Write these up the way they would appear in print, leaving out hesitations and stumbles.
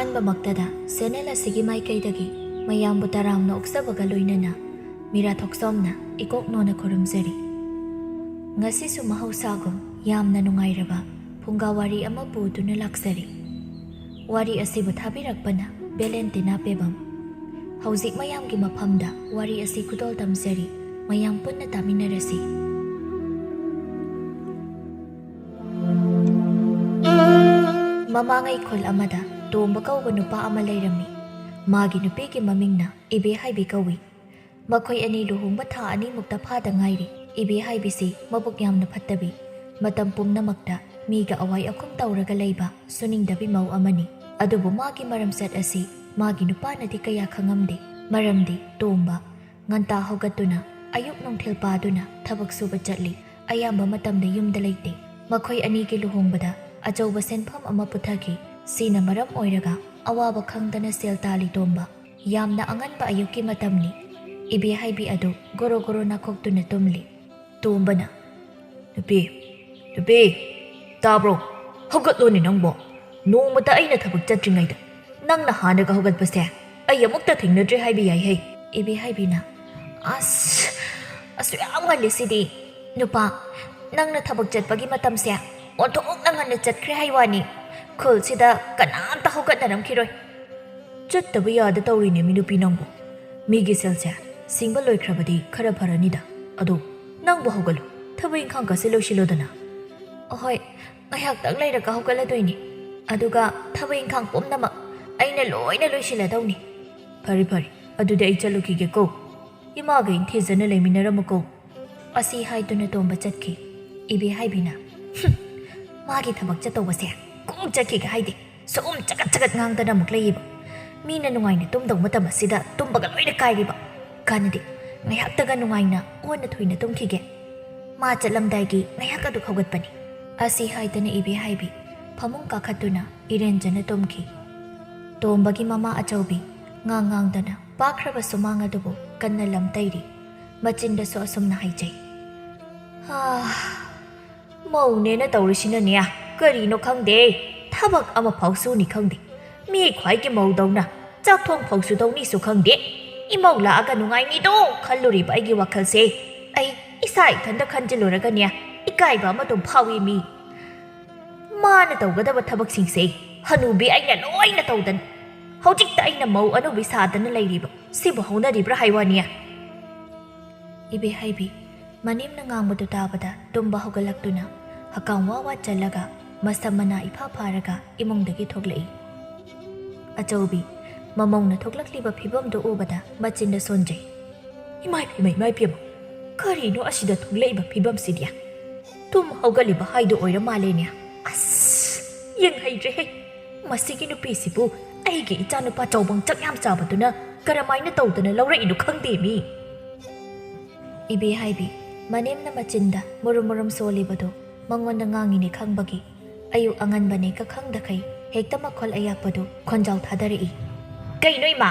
ꯑꯍꯥꯟꯕ ꯃꯛꯇꯗ ꯆꯦꯅꯦꯜ ꯑꯁꯤꯒꯤ ꯃꯥꯏꯀꯩꯗꯒꯤ ꯃꯌꯥꯝꯕꯨ ꯇꯔꯥꯝꯅ ꯑꯣꯛꯆꯕꯒ ꯂꯣꯏꯅꯅ ꯃꯤꯔꯥ ꯊꯣꯛꯆꯣꯝꯅ ꯏꯀꯣꯛꯅꯣꯅ ꯈꯨꯔꯨꯝꯖꯔꯤ꯫ ꯉꯁꯤꯁꯨ ꯃꯍꯧꯁꯥꯒꯨꯝ ꯌꯥꯝꯅ ꯅꯨꯡꯉꯥꯏꯔꯕ ꯐꯨꯡꯒꯥ ꯋꯥꯔꯤ ꯑꯃ ꯄꯨꯗꯨꯅ ꯂꯥꯛꯆꯔꯤ꯫ ꯋꯥꯔꯤ ꯑꯁꯤꯕꯨ ꯊꯥꯕꯤꯔꯛꯄꯅ ꯚꯦꯂꯦꯟꯇꯤꯅꯥ ꯄꯦꯕꯝ꯫ ꯍꯧꯖꯤꯛ ꯃꯌꯥꯝꯒꯤ ꯃꯐꯝꯗ ꯋꯥꯔꯤ ꯑꯁꯤ ꯈꯨꯗꯣꯜ ꯇꯝꯖꯔꯤ, ꯃꯌꯥꯝ ꯄꯨꯟꯅ ꯇꯥꯃꯤꯟꯅꯔꯁꯤ꯫ ꯃꯃꯥꯡꯉꯩ ꯈꯨꯜ ꯑꯃꯗ ꯇꯣꯝꯕ ꯀꯧꯕ ꯅꯨꯄꯥ ꯑꯃ ꯂꯩꯔꯝꯃꯤ꯫ ꯃꯥꯒꯤ ꯅꯨꯄꯤꯒꯤ ꯃꯃꯤꯡꯅ ꯏꯕꯦꯍꯥꯏꯕꯤ ꯀꯧꯏ꯫ ꯃꯈꯣꯏ ꯑꯅꯤ ꯂꯨꯍꯣꯡꯕ ꯊꯥ ꯑꯅꯤꯃꯨꯛꯇ ꯐꯥꯗ ꯉꯥꯏꯔꯤ꯫ ꯏꯕꯦꯍꯥꯏꯕꯤꯁꯤ ꯃꯕꯨꯛ ꯌꯥꯝꯅ ꯐꯠꯇꯕꯤ, ꯃꯇꯝ ꯄꯨꯝꯅꯃꯛꯇ ꯃꯤꯒ ꯑꯋꯥꯏ ꯑꯈꯨꯝ ꯇꯧꯔꯒ ꯂꯩꯕ ꯁꯨꯅꯤꯡꯗꯕꯤ ꯃꯧ ꯑꯃꯅꯤ꯫ ꯑꯗꯨꯕꯨ ꯃꯥꯒꯤ ꯃꯔꯝꯆꯠ ꯑꯁꯤ ꯃꯥꯒꯤ ꯅꯨꯄꯥꯅꯗꯤ ꯀꯌꯥ ꯈꯪꯉꯝꯗꯦ꯫ ꯃꯔꯝꯗꯤ ꯇꯣꯝꯕ ꯉꯟꯇꯥ ꯍꯧꯒꯠꯇꯨꯅ ꯑꯌꯨꯛ ꯅꯨꯡꯊꯤꯜ ꯄꯥꯗꯨꯅ ꯊꯕꯛ ꯁꯨꯕ ꯆꯠꯂꯤ, ꯑꯌꯥꯝꯕ ꯃꯇꯝꯗ ꯌꯨꯝꯗ ꯂꯩꯇꯦ꯫ ꯃꯈꯣꯏ ꯑꯅꯤꯒꯤ ꯂꯨꯍꯣꯡꯕꯗ ꯑꯆꯧꯕ ꯁꯦꯟꯐꯝ ꯑꯃ puthaki, ꯁꯤꯅ ꯃꯔꯝ ꯑꯣꯏꯔꯒ ꯑꯋꯥꯕ ꯈꯪꯗꯅ ꯁꯦꯜ ꯇꯥꯜꯂꯤ ꯇꯣꯝꯕ꯫ ꯌꯥꯝꯅ ꯑꯉꯟꯕ ꯑꯌꯨꯛꯀꯤ ꯃꯇꯝꯅꯤ꯫ ꯏꯕꯦꯍꯥꯏꯕꯤ ꯑꯗꯨ ꯒꯣꯔꯣ ꯒꯣꯔꯣ ꯅꯥꯈꯣꯛꯇꯨꯅ ꯇꯨꯝꯂꯤ꯫ ꯇꯣꯝꯕꯅ, ꯅꯨꯄꯤ ꯇꯥꯕ꯭ꯔꯣ? ꯍꯧꯒꯠꯂꯣꯅꯦ ꯅꯪꯕꯣ꯫ ꯅꯣꯡꯃꯇ ꯑꯩꯅ ꯊꯕꯛ ꯆꯠꯇ꯭ꯔꯤꯉꯩꯗ ꯅꯪꯅ ꯍꯥꯟꯅꯒ ꯍꯧꯒꯠꯄꯁꯦ ꯑꯩ ꯑꯃꯨꯛꯇ ꯊꯦꯡꯅꯗ꯭ꯔꯦ ꯍꯥꯏꯕ ꯌꯥꯏꯍꯦ꯫ ꯏꯕꯦꯍꯥꯏꯕꯤꯅ, ꯑꯁ ꯌꯥꯝ ꯉꯜꯂꯤꯁꯤꯗꯤ꯫ ꯅꯨꯄꯥ, ꯅꯪꯅ ꯊꯕꯛ ꯆꯠꯄꯒꯤ ꯃꯇꯝꯁꯦ ꯑꯣꯟꯊꯣꯛꯅ ꯉꯟꯅ ꯆꯠꯈ꯭ꯔꯦ ꯍꯥꯏꯋꯥꯅꯤ꯫ ꯈꯨꯜꯁꯤꯗ ꯀꯅꯥꯝꯇ ꯍꯧꯒꯠꯅꯔꯝꯈꯤꯔꯣꯏ꯫ ꯆꯠꯇꯕ ꯌꯥꯗ ꯇꯧꯔꯤꯅꯦ ꯃꯤ ꯅꯨꯄꯤ ꯅꯪꯕꯨ꯫ ꯃꯤꯒꯤ ꯁꯦꯜꯁꯦ ꯁꯤꯡꯕ ꯂꯣꯏꯈ꯭ꯔꯕꯗꯤ ꯈꯔ ꯐꯔꯅꯤꯗ꯫ ꯑꯗꯣ ꯅꯪꯕꯨ ꯍꯧꯒꯠꯂꯨ, ꯊꯕꯛ ꯏꯪꯈꯥꯡꯒꯁꯦ ꯂꯣꯏꯁꯤꯜꯂꯣꯗꯅ꯫ ꯑꯍꯣꯏ, ꯉꯥꯏꯍꯥꯛꯇꯪ ꯂꯩꯔꯒ ꯍꯧꯒꯠꯂꯗꯣꯏꯅꯤ꯫ ꯑꯗꯨꯒ ꯊꯕꯛ ꯏꯪꯈꯥꯡ ꯄꯨꯝꯅꯃꯛ ꯑꯩꯅ ꯂꯣꯏꯅ ꯂꯣꯏꯁꯤꯜꯂꯗꯧꯅꯤ꯫ ꯐꯔꯦ, ꯑꯗꯨꯗꯤ ꯑꯩ ꯆꯠꯂꯨꯈꯤꯒꯦꯀꯣ꯫ ꯏꯃꯥꯒ ꯏꯪꯊꯤꯖꯅ ꯂꯩꯃꯤꯟꯅꯔꯝꯃꯨꯀꯣ꯫ ꯑꯁꯤ ꯍꯥꯏꯗꯨꯅ ꯇꯣꯝꯕ ꯆꯠꯈꯤ꯫ ꯏꯕꯦꯍꯥꯏꯕꯤꯅ, ꯃꯥꯒꯤ ꯊꯕꯛ ꯆꯠꯇꯧꯕꯁꯦ ꯀꯨꯝ ꯆꯠꯈꯤꯒ ꯍꯥꯏꯗꯦ, ꯁꯨꯝ ꯆꯒꯠ ꯉꯥꯡꯗꯅ ꯑꯃꯨꯛ ꯂꯩꯌꯦꯕ꯫ ꯃꯤꯅ ꯅꯨꯡꯉꯥꯏꯅ ꯇꯨꯝꯗꯧ ꯃꯇꯝ ꯑꯁꯤꯗ ꯇꯨꯝꯕꯒ ꯂꯣꯏꯅ ꯀꯥꯏꯔꯤꯕ꯫ ꯀꯥꯟꯅꯗꯦ, ꯉꯥꯏꯍꯥꯛꯇꯒ ꯅꯨꯡꯉꯥꯏꯅ ꯑꯣꯟꯅ ꯊꯣꯏꯅ ꯇꯨꯝꯈꯤꯒꯦ꯫ ꯃꯥ ꯆꯠꯂꯝꯗꯥꯏꯒꯤ ꯉꯥꯏꯍꯥꯛ ꯑꯗꯨ ꯍꯧꯒꯠꯄꯅꯤ꯫ ꯑꯁꯤ ꯍꯥꯏꯗꯅ ꯏꯕꯦꯍꯥꯏꯕꯤ ꯐꯃꯨꯡ ꯀꯥꯈꯠꯇꯨꯅ ꯏꯔꯦꯟꯖꯅ ꯇꯨꯝꯈꯤ꯫ ꯇꯣꯝꯕꯒꯤ ꯃꯃꯥ ꯑꯆꯧꯕꯤ ꯉꯥꯡꯗꯅ ꯄꯥꯛꯈ꯭ꯔꯕ ꯁꯨꯃꯥꯡ ꯑꯗꯨꯕꯨ ꯀꯟꯅ ꯂꯝ ꯇꯩꯔꯤ꯫ ꯃꯆꯤꯟꯗꯁꯨ ꯑꯁꯨꯝꯅ ꯍꯥꯏꯖꯩ, ꯃꯧꯅꯦꯅ ꯇꯧꯔꯤꯁꯤꯅꯅꯦ ꯀꯔꯤꯅꯣ ꯈꯪꯗꯦ, ꯊꯕꯛ ꯑꯃ ꯐꯥꯎ ꯁꯨꯅꯤ ꯈꯪꯗꯦ꯫ ꯃꯤ ꯈ꯭ꯋꯥꯏꯒꯤ ꯃꯧꯗꯧꯅ ꯆꯥꯛ ꯊꯣꯡ ꯐꯥꯎꯁꯨ ꯇꯧꯅꯤꯁꯨ ꯈꯪꯗꯦ꯫ ꯏꯃꯧ ꯂꯥꯛꯑꯒ ꯅꯨꯡꯉꯥꯏꯅꯤꯗꯣ ꯈꯜꯂꯨꯔꯤꯕ ꯑꯩꯒꯤ ꯋꯥꯈꯜꯁꯦ ꯑꯩ ꯏꯁꯥ ꯏꯊꯟꯇ ꯈꯟꯖꯤꯜꯂꯨꯔꯒꯅꯦ ꯏꯀꯥꯏꯕ ꯑꯃ ꯑꯗꯨꯝ ꯐꯥꯎꯏ ꯃꯤ꯫ ꯃꯥꯅ ꯇꯧꯒꯗꯕ ꯊꯕꯛꯁꯤꯡꯁꯦ ꯍꯅꯨꯕꯤ ꯑꯩꯅ ꯂꯣꯏꯅ ꯇꯧꯗꯅ ꯍꯧꯖꯤꯛꯇ ꯑꯩꯅ ꯃꯧ ꯑꯅꯧꯕꯤ ꯁꯥꯗꯅ ꯂꯩꯔꯤꯕ ꯁꯤꯕꯨ ꯍꯧꯅꯔꯤꯕ꯭ꯔꯥ ꯍꯥꯏꯋꯥꯅꯤ꯫ ꯏꯕꯦꯍꯥꯏꯕꯤ ꯃꯅꯦꯝꯅ ꯉꯥꯡꯕꯗꯨ ꯇꯥꯕꯗ ꯇꯨꯝꯕ ꯍꯧꯒꯠꯂꯛꯇꯨꯅ ꯍꯀꯥꯝ ꯋꯥ ꯆꯜꯂꯒ ꯃꯁꯝ ꯃꯅꯥ ꯏꯐꯥ ꯐꯥꯔꯒ ꯏꯃꯨꯡꯗꯒꯤ ꯊꯣꯛꯂꯛꯏ꯫ ꯑꯆꯧꯕꯤ ꯃꯃꯧꯅ ꯊꯣꯛꯂꯛꯂꯤꯕ ꯐꯤꯕꯝꯗꯨ ꯎꯕꯗ ꯃꯆꯤꯟꯗ ꯁꯣꯟꯖꯩ꯫ ꯏꯃꯥꯏ ꯄꯦꯝꯃ, ꯀꯔꯤꯅꯣ ꯑꯁꯤꯗ ꯊꯣꯛꯂꯛꯏꯕ ꯐꯤꯕꯝꯁꯤꯗꯤ? ꯇꯨꯝ ꯍꯧꯒꯠꯂꯤꯕ ꯍꯥꯏꯗꯨ ꯑꯣꯏꯔ ꯃꯥꯜꯂꯦꯅꯦ꯫ ꯌꯦꯡꯍꯩꯗ꯭ꯔꯦꯍꯦ, ꯃꯁꯤꯒꯤ ꯅꯨꯄꯤꯁꯤꯕꯨ ꯑꯩꯒꯤ ꯏꯆꯥꯅꯨꯄꯥ ꯆꯥꯎꯕꯪ ꯆꯛ ꯌꯥꯝ ꯆꯥꯕꯗꯨꯅ ꯀꯔꯝꯃꯥꯏꯅ ꯇꯧꯗꯅ ꯂꯧꯔꯛꯏꯅꯣ ꯈꯪꯗꯦ ꯃꯤ꯫ ꯏꯕꯦꯍꯥꯏꯕꯤ ꯃꯅꯦꯝꯅ ꯃꯆꯤꯟꯗ ꯃꯨꯔꯨꯝ ꯁꯣꯜꯂꯤꯕꯗꯨ ꯃꯉꯣꯟꯗ ꯉꯥꯡꯉꯤꯅꯦ ꯈꯪꯕꯒꯤ ꯑꯌꯨꯛ ꯑꯉꯟꯕꯅꯦ ꯀꯈꯪꯗ ꯈꯩ ꯍꯦꯛꯇ ꯃꯈꯣꯜ ꯑꯌꯥꯛꯄꯗꯨ ꯈꯣꯟꯖꯥꯎ ꯊꯥꯗꯔꯛꯏ꯫ ꯀꯩꯅꯣ ꯏꯃꯥ,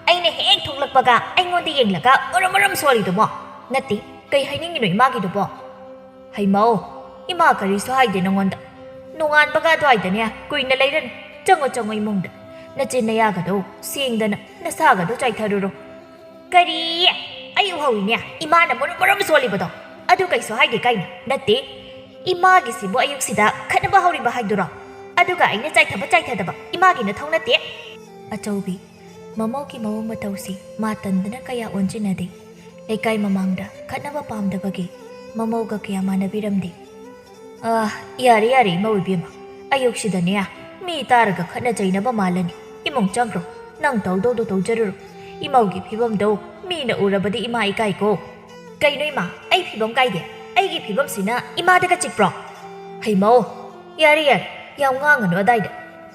ꯑꯩꯅ ꯍꯦꯛ ꯊꯣꯛꯂꯛꯄꯒ ꯑꯩꯉꯣꯟꯗ ꯌꯦꯡꯂꯒ ꯃꯨꯔꯨꯝ ꯁꯣꯜꯂꯤꯗꯨꯕꯣ? ꯅꯠꯇꯦ, ꯀꯩ ꯍꯥꯏꯅꯤꯡꯉꯤꯅꯣ ꯏꯃꯥꯒꯤꯗꯨꯕꯣ? ꯍꯩꯃꯧ, ꯏꯃꯥ ꯀꯔꯤꯁꯨ ꯍꯥꯏꯗꯦ ꯅꯉꯣꯟꯗ꯫ ꯅꯣꯡꯉꯥꯟꯕꯒ ꯑꯗꯨꯋꯥꯏꯗꯅꯦ ꯀꯨꯏꯅ ꯂꯩꯔꯅꯨ, ꯆꯪꯉꯣ ꯏꯃꯨꯡꯗ꯫ ꯅꯆꯤꯟ ꯅꯌꯥꯒꯗꯣ ꯁꯦꯡꯗꯅ ꯅꯁꯥꯒꯗꯣ ꯆꯥꯏꯊꯔꯨꯔꯣ꯫ ꯀꯔꯤ? ꯑꯌꯨꯛ ꯍꯧꯏꯅꯦ ꯏꯃꯥꯅ ꯃꯨꯔꯨꯝ ꯁꯣꯜꯂꯤꯕꯗꯣ? ꯑꯗꯨ ꯀꯩꯁꯨ ꯍꯥꯏꯗꯦ ꯀꯥꯏꯅ? ꯅꯠꯇꯦ, ꯏꯃꯥꯒꯤꯁꯤꯕꯨ ꯑꯌꯨꯛꯁꯤꯗ ꯈꯠꯅꯕ ꯍꯧꯔꯤꯕ ꯍꯥꯏꯗꯨꯔꯣ? ꯑꯗꯨꯒ ꯑꯩꯅ ꯆꯥꯏꯊꯕ ꯏꯃꯥꯒꯤ ꯅꯊꯧ ꯅꯠꯇꯦ꯫ ꯑꯆꯧꯕꯤ ꯃꯃꯧꯒꯤ ꯃꯑꯣꯡ ꯃꯇꯧꯁꯤ ꯃꯥ ꯇꯟꯗꯅ ꯀꯌꯥ ꯑꯣꯟꯖꯤꯟꯅꯗꯦ꯫ ꯂꯩꯀꯥꯏ ꯃꯃꯥꯡꯗ ꯈꯠꯅꯕ ꯄꯥꯝꯗꯕꯒꯤ ꯃꯃꯧꯒ ꯀꯌꯥ ꯃꯥꯟꯅꯕꯤꯔꯝꯗꯦ꯫ ꯌꯥꯔꯦ ꯏꯃꯧ ꯏꯕꯦꯝꯃ, ꯑꯌꯨꯛꯁꯤꯗꯅꯦ ꯃꯤ ꯇꯥꯔꯒ ꯈꯠꯅ ꯆꯩꯅꯕ ꯃꯥꯜꯂꯅꯤ꯫ ꯏꯃꯨꯡ ꯆꯪꯈ꯭ꯔꯣ, ꯅꯪ ꯇꯧꯗꯧꯗꯣ ꯇꯧꯖꯔꯨꯔꯣ꯫ ꯏꯃꯧꯒꯤ ꯐꯤꯕꯝꯗꯣ ꯃꯤꯅ ꯎꯔꯕꯗꯤ ꯏꯃꯥ ꯏꯀꯥꯏꯀꯣ꯫ ꯀꯩꯅꯣ ꯏꯃꯥ, ꯑꯩ ꯐꯤꯕꯝ ꯀꯥꯏꯗꯦ? ꯑꯩꯒꯤ ꯐꯤꯕꯝꯁꯤꯅ ꯏꯃꯥꯗꯒ ꯆꯤꯛꯄ꯭ꯔꯣ? ꯍꯩꯃꯧ, ꯌꯥꯔꯦ, ꯌꯥꯝ ꯉꯥꯡꯒꯅꯨ ꯑꯗꯥꯏꯗ꯫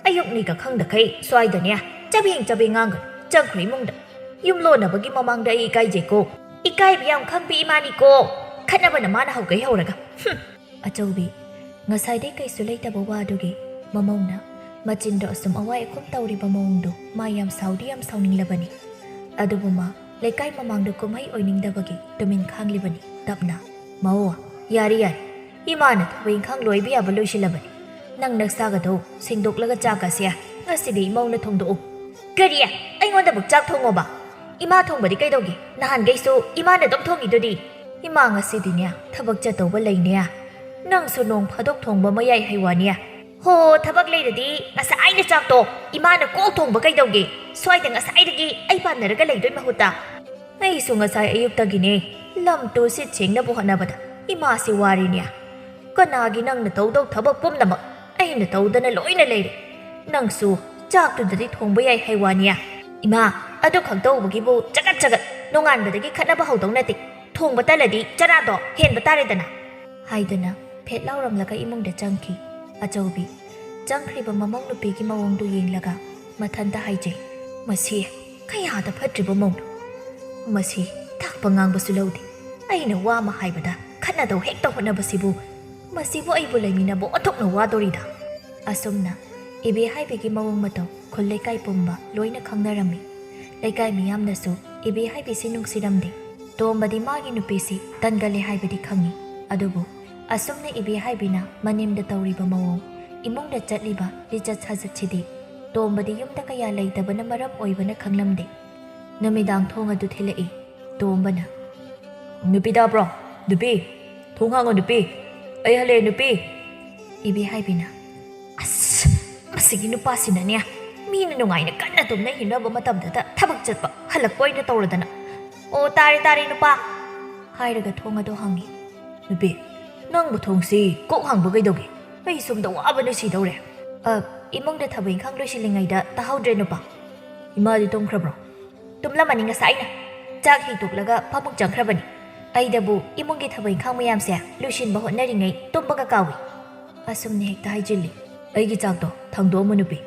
ꯑꯌꯨꯛꯅꯤꯒ ꯈꯪꯗꯈꯩ ꯁ꯭ꯋꯥꯏꯗꯅꯦ ꯆꯕꯦꯡ ꯉꯥꯡꯒꯅꯨ꯫ ꯆꯪꯈ꯭ꯔꯣ ꯏꯃꯨꯡꯗ꯫ ꯌꯨꯝꯂꯣꯟꯅꯕꯒꯤ ꯃꯃꯥꯡꯗ ꯑꯩ ꯏꯀꯥꯏꯖꯩꯀꯣ꯫ ꯏꯀꯥꯏꯕ ꯌꯥꯝ ꯈꯪꯕꯤ ꯏꯃꯥꯅꯤꯀꯣ, ꯈꯠꯅꯕꯅ ꯃꯥꯅ ꯍꯧꯒꯩ ꯍꯧꯔꯒ꯫ ꯑꯆꯧꯕꯤ ꯉꯁꯥꯏꯗꯩ ꯀꯩꯁꯨ ꯂꯩꯇꯕ ꯋꯥꯗꯨꯒꯤ ꯃꯃꯧꯅ ꯃꯆꯤꯟꯗ ꯑꯁꯨꯝ ꯑꯋꯥꯏ ꯑꯈꯨꯝ ꯇꯧꯔꯤꯕ ꯃꯑꯣꯡꯗꯨ ꯃꯥ ꯌꯥꯝ ꯁꯥꯎꯅꯤꯡꯂꯕꯅꯤ꯫ ꯑꯗꯨꯕꯨ ꯃꯥ ꯂꯩꯀꯥꯏ ꯃꯃꯥꯡꯗ ꯀꯨꯝꯍꯩ ꯑꯣꯏꯅꯤꯡꯗꯕꯒꯤ ꯇꯨꯃꯤꯟ ꯈꯥꯡꯂꯤꯕꯅꯤ ꯇꯞꯅ꯫ ꯃꯧ, ꯌꯥꯔꯦ, ꯏꯃꯥꯅ ꯊꯕꯛ ꯏꯪꯈꯥꯡ ꯂꯣꯏꯕ ꯌꯥꯕ ꯂꯣꯏꯁꯤꯜꯂꯕꯅꯤ꯫ ꯅꯪ ꯅꯁꯥꯒꯗꯣ ꯁꯦꯡꯗꯣꯛꯂꯒ ꯆꯥꯛꯀꯁꯦ ngasidi imauna thongdo'u. Kari aingondabuk chak thongoba. Ima thongbadi kaidawgi nahangaisu imana dom thongidudi. Ima ngasidine thabak chatawba leine. Nangsu nong phadok thongba mayai haiwania. Ho thabak leiradi ngasai chakto imana kok thongba kaidawgi. Swaida ngasaidagi ai panaraga leidoi mahuta. Aisu ngasai ayuktagine lam tu sit chengnabu hanabada. Ima si warinia. Kanagi nang natawdaw thabak pumnamak ay natawdana loina leire. Nangsu chakdudadi thongba yai haiwania. Ima adu khagdawbagibu jagat nonganbadagi khatnaba hawdaw nati. Thongba taladi charado henba taredana. Haidana phet lauramlaga imungda changki. Achaubi changkhriba mamong nupigi mawongdu yenglaga mathanta haijai. Masi kayada phatriba mawdu. Masi takpa ngangbasu lawdi. Aina wama haibada khatnadaw hekta honabasibu. Masibu aibu laiminabo othokna wadorida. Asumna ibe haibigi mawong mataw khul leikai pumba loina khangnarami. Leikai miyamnasu ibe haibisi nungsiramde. Tombadi magi nupisi tangale haibadi khangi. Adubu asumna ibe haibina manimda tawriba mawong imungda chatliba lichat sajachidi. Tombadi yumda kaya leitabana maram oibana khanglamde. Namidang thonga du thilai. Tombana nupi dabro nupi thonghango nupi ay hale nupi. Ibe haibina as masigi nupasinanya mina nungai na kanna tumna hinaba matamdata thabak chatpa halakpoi na tawradana. O tari nupa hairaga thonga do hangi. Nupi nangbu thongsi kok hangba gaidogi ai sumda wabana si dawre. Imungda thabai khang loisilingayda tahaudre nupa. Imadi tongkhrabro tumlamani ngasaina chak hituklaga pamuk changkhrabani. Aidabu imungi thabai khang mayamse loisinba hotnaringai tumbaga kawi. Asumni hekta haijilli. Aigi chakdo thangdo manupi.